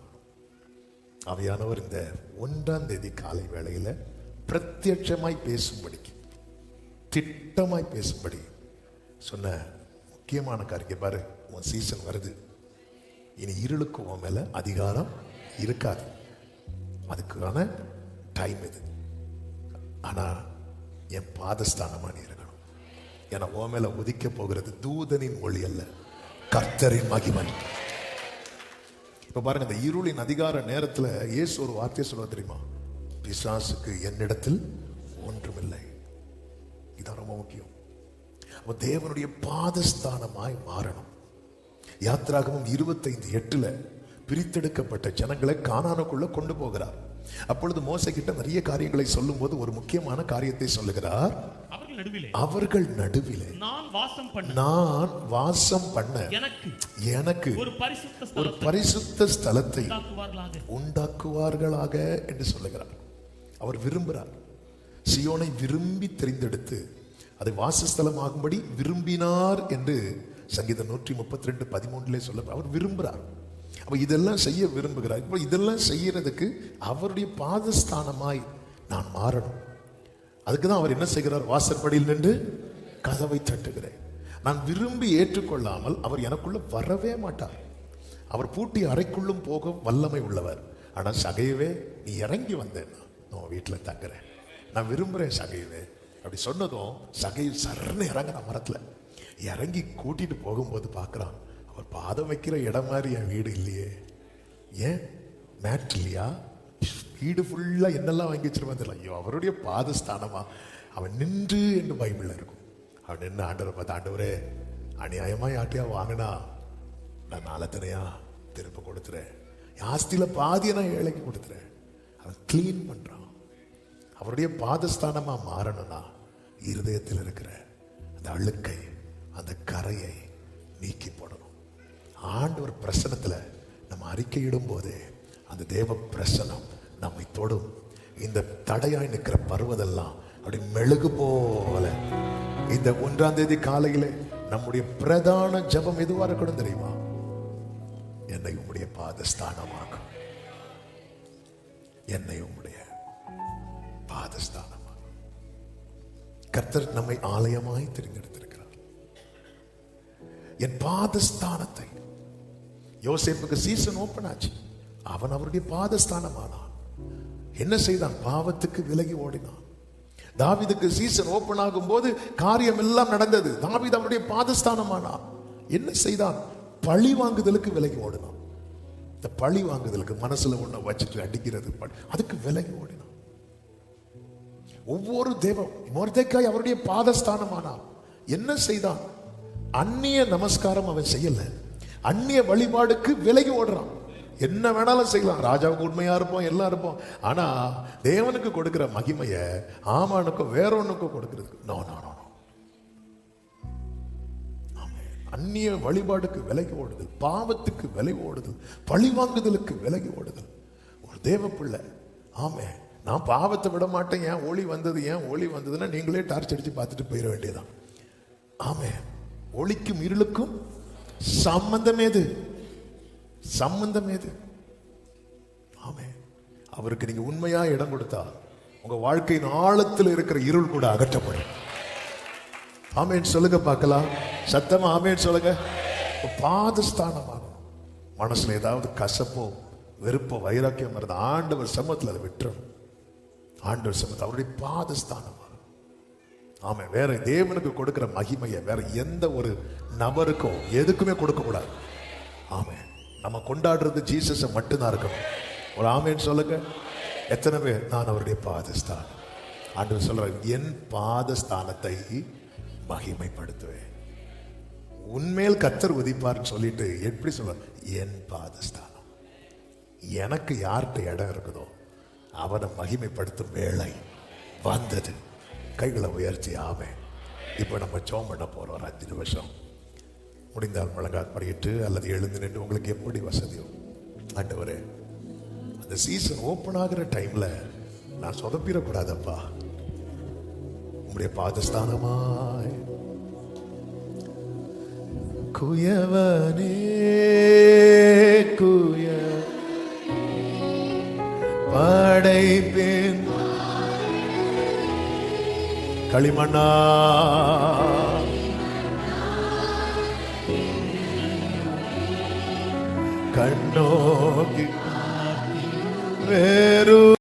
ஆவியானவர் இந்த 1ஆம் தேதி காலை வேளையில பிரத்யட்சமாய் பேசும்படிக்கு, திட்டமாய் பேசும்படி சொன்ன முக்கியமான காரியம். பாரு, உன் சீசன் வருது. இனி இருளுக்கு உன் மேல அதிகாரம் இருக்காது. அதுக்கான டைம் இது. ஆனா என் பாதஸ்தானமா நீ இருக்கணும். ஏன்னா உன் மேல உதிக்க போகிறது தூதனின் ஒளி அல்ல, கர்த்தரின் மகிமை. இப்ப பாருங்க, இந்த இருளின் அதிகார நேரத்துல இயேசு ஒரு வார்த்தையை சொல்ல தெரியுமா? பிசாசுக்கு என்னிடத்தில் ஒன்றுமில்லை. இதான் ரொம்ப முக்கியம். தேவனுடைய பாதஸ்தானமாய் மாறணும். யாத்திராகமம் 25:8 பிரித்தெடுக்கப்பட்ட ஜனங்களை கானானுக்குள்ள கொண்டு போகிறார். அப்பொழுது மோசே கிட்ட நிறைய காரியங்களை சொல்லும் போது ஒரு முக்கியமான காரியத்தை சொல்லுகிறார். அவர்கள் நடுவிலே நான் வாசம் பண்ண எனக்கு ஒரு பரிசுத்த ஸ்தலத்தை உண்டாக்குவார்களாக என்று சொல்லுகிறார். அவர் விரும்புகிறார். சியோனை விரும்பி தெரிந்தெடுத்து அதை வாசஸ்தலமாகும்படி விரும்பினார் என்று சங்கீதம் 132:13 சொல்ல அவர் விரும்புகிறார். அப்ப இதெல்லாம் செய்ய விரும்புகிறார். இப்போ இதெல்லாம் செய்யறதுக்கு அவருடைய பாதஸ்தானமாய் நான் மாறணும். அதுக்கு தான் அவர் என்ன செய்கிறார்? வாசற்படியில் நின்று கதவை தட்டுகிறேன். நான் விரும்பி ஏற்றுக்கொள்ளாமல் அவர் எனக்குள்ள வரவே மாட்டார். அவர் பூட்டி அறைக்குள்ளும் போக வல்லமை உள்ளவர். ஆனா சகையவே, நீ இறங்கி வந்தேன்னா நான் வீட்டில் தங்குறேன், நான் விரும்புறேன் சகையவே அப்படி சொன்னதும் சகையை சரண இறங்குற மரத்துல இறங்கி கூட்டிட்டு போகும்போது பார்க்குறான், அவர் பாதம் வைக்கிற இடம் மாதிரி என் வீடு இல்லையே. ஏன் மேட் இல்லையா? வீடு ஃபுல்லாக என்னெல்லாம் வாங்கி வச்சிருப்பான் தெரியல. ஐயோ, அவருடைய பாதஸ்தானமா அவன் நின்று என்று பைபிளில் இருக்கும். அவன் நின்று ஆண்டவரை பார்த்து, ஆண்டவரே அநியாயமாக யார்ட்டையா வாங்கினா நான் நாளத்தனையா திரும்ப கொடுத்துறேன், ஆஸ்தியில் பாதியை நான் ஏழைக்கு கொடுத்துறேன். அவன் கிளீன் பண்ணுறான். அவருடைய பாதஸ்தானமா மாறணும்னா இருதயத்தில் இருக்கிற அந்த அழுக்கை, அந்த கரையை நீக்கி போடணும். ஆண்டவர் பிரசனத்துல நம்ம அறிக்கையிடும் போதே அந்த தேவ பிரசனம் நம்மை தொடும். இந்த தடையாய் நிற்கிற பருவதெல்லாம் அப்படி மெழுகு போல. இந்த 1ஆம் தேதி காலையிலே நம்முடைய பிரதான ஜெபம் எதுவா இருக்கணும் தெரியுமா? என்னை உம்முடைய பாதஸ்தானமாக்கும், என்னை உம்முடைய பாதஸ்தானமாக்கும். கர்த்தர் நம்மை ஆலயமாய் தெரிந்தெடுத்திருக்கிறார். என் பாதஸ்தானத்தை, யோசேப்புக்கு சீசன் ஓபன் ஆச்சு. அவன் அவருடைய பாதஸ்தானமானான். என்ன செய்தான்? பாவத்துக்கு விலகி ஓடினான். தாவீதுக்கு சீசன் ஓபன் ஆகும் போது காரியம் எல்லாம் நடந்தது. தாவீது அவருடைய பாதஸ்தானமானான். என்ன செய்தான்? பழி வாங்குதலுக்கு விலகி ஓடினான். இந்த பழி வாங்குதலுக்கு மனசுல ஒண்ணு வச்சுட்டு அடிக்கிறது, அதுக்கு விலகி ஓடினான். ஒவ்வொரு தேவம் மொர்தெக்காய் அவருடைய பாதஸ்தானமானான். என்ன செய்தான்? அந்நிய நமஸ்காரம் அவன் செய்யல. அந்நிய வழிபாடுக்கு விலகி ஓடுறான். என்ன வேணாலும் செய்யலாம், ராஜாவுக்கு உண்மையா இருப்போம், எல்லாம் இருப்போம். ஆனா தேவனுக்கு கொடுக்கிற மகிமைய ஆமானுக்கும் வேற ஒண்ணுக்கும் கொடுக்கிறது நோ நோ நோ. அந்நிய வழிபாடுக்கு விலகி ஓடுதல், பாவத்துக்கு விலகி ஓடுதல், பழி வாங்குதலுக்கு விலகி ஓடுதல். ஒரு தேவ பிள்ளை, ஆமே நான் பாவத்தை விட மாட்டேன், ஏன் ஒளி வந்தது, ஏன் ஒளி வந்ததுன்னா நீங்களே டார்ச் அடிச்சு பார்த்துட்டு போயிட வேண்டியதான். ஆமே, ஒளிக்கும் இருளுக்கும் சம்பந்தம் ஏது? சம்பந்தம் ஏது? ஆமே, அவருக்கு நீங்க உண்மையா இடம் கொடுத்தா உங்க வாழ்க்கையின் ஆழத்தில் இருக்கிற இருள் கூட அகற்றப்படும். ஆமேன் சொல்லுங்க பார்க்கலாம், சத்தமா ஆமேன் சொல்லுங்க. பாதஸ்தானமாகும். மனசுல ஏதாவது கசப்போ வெறுப்போ வைராக்கியம் வருது, ஆண்டவர் சமூகத்தில் அதை விட்டுறணும். ஆண்டவர் சமூகத்தில் அவருடைய பாதஸ்தானம். ஆமா, வேற தேவனுக்கு கொடுக்கிற மகிமையை வேற எந்த ஒரு நபருக்கும் எதுக்குமே கொடுக்க கூடாது. ஆமா, நம்ம கொண்டாடுறது ஜீசஸை மட்டும்தான் இருக்கணும். ஒரு ஆமேன்னு சொல்லுங்க. எத்தனை பேர் நான் அவருடைய பாதஸ்தானம்? ஆண்டவர் சொல்றார், என் பாதஸ்தானத்தை மகிமைப்படுத்துவேன். உன்மேல் கர்த்தர் உதிப்பார்னு சொல்லிட்டு எப்படி சொல்ற? என் பாதஸ்தானம். எனக்கு யார்கிட்ட இடம் இருக்குதோ அவனை மகிமைப்படுத்தும் வேளை வந்தது. கைகளை உயர்த்தி ஆமே. இப்போ நம்ம ஜெபம் பண்ண போறோம். ஒரு 5 நிமிஷம் முடிந்தால் முழங்கால் படியிட்டு அல்லது எழுந்து நின்று உங்களுக்கு எப்படி வசதியோ. ஆண்டவரே, அந்த சீசன் ஓப்பன் ஆகிற டைம்ல நான் சொதப்பிடக்கூடாதப்பா. உங்களுடைய பாதஸ்தானமாய் குயவனே குய படைப்பேன் களிமண்ணா கண்ணோக்கி வேறு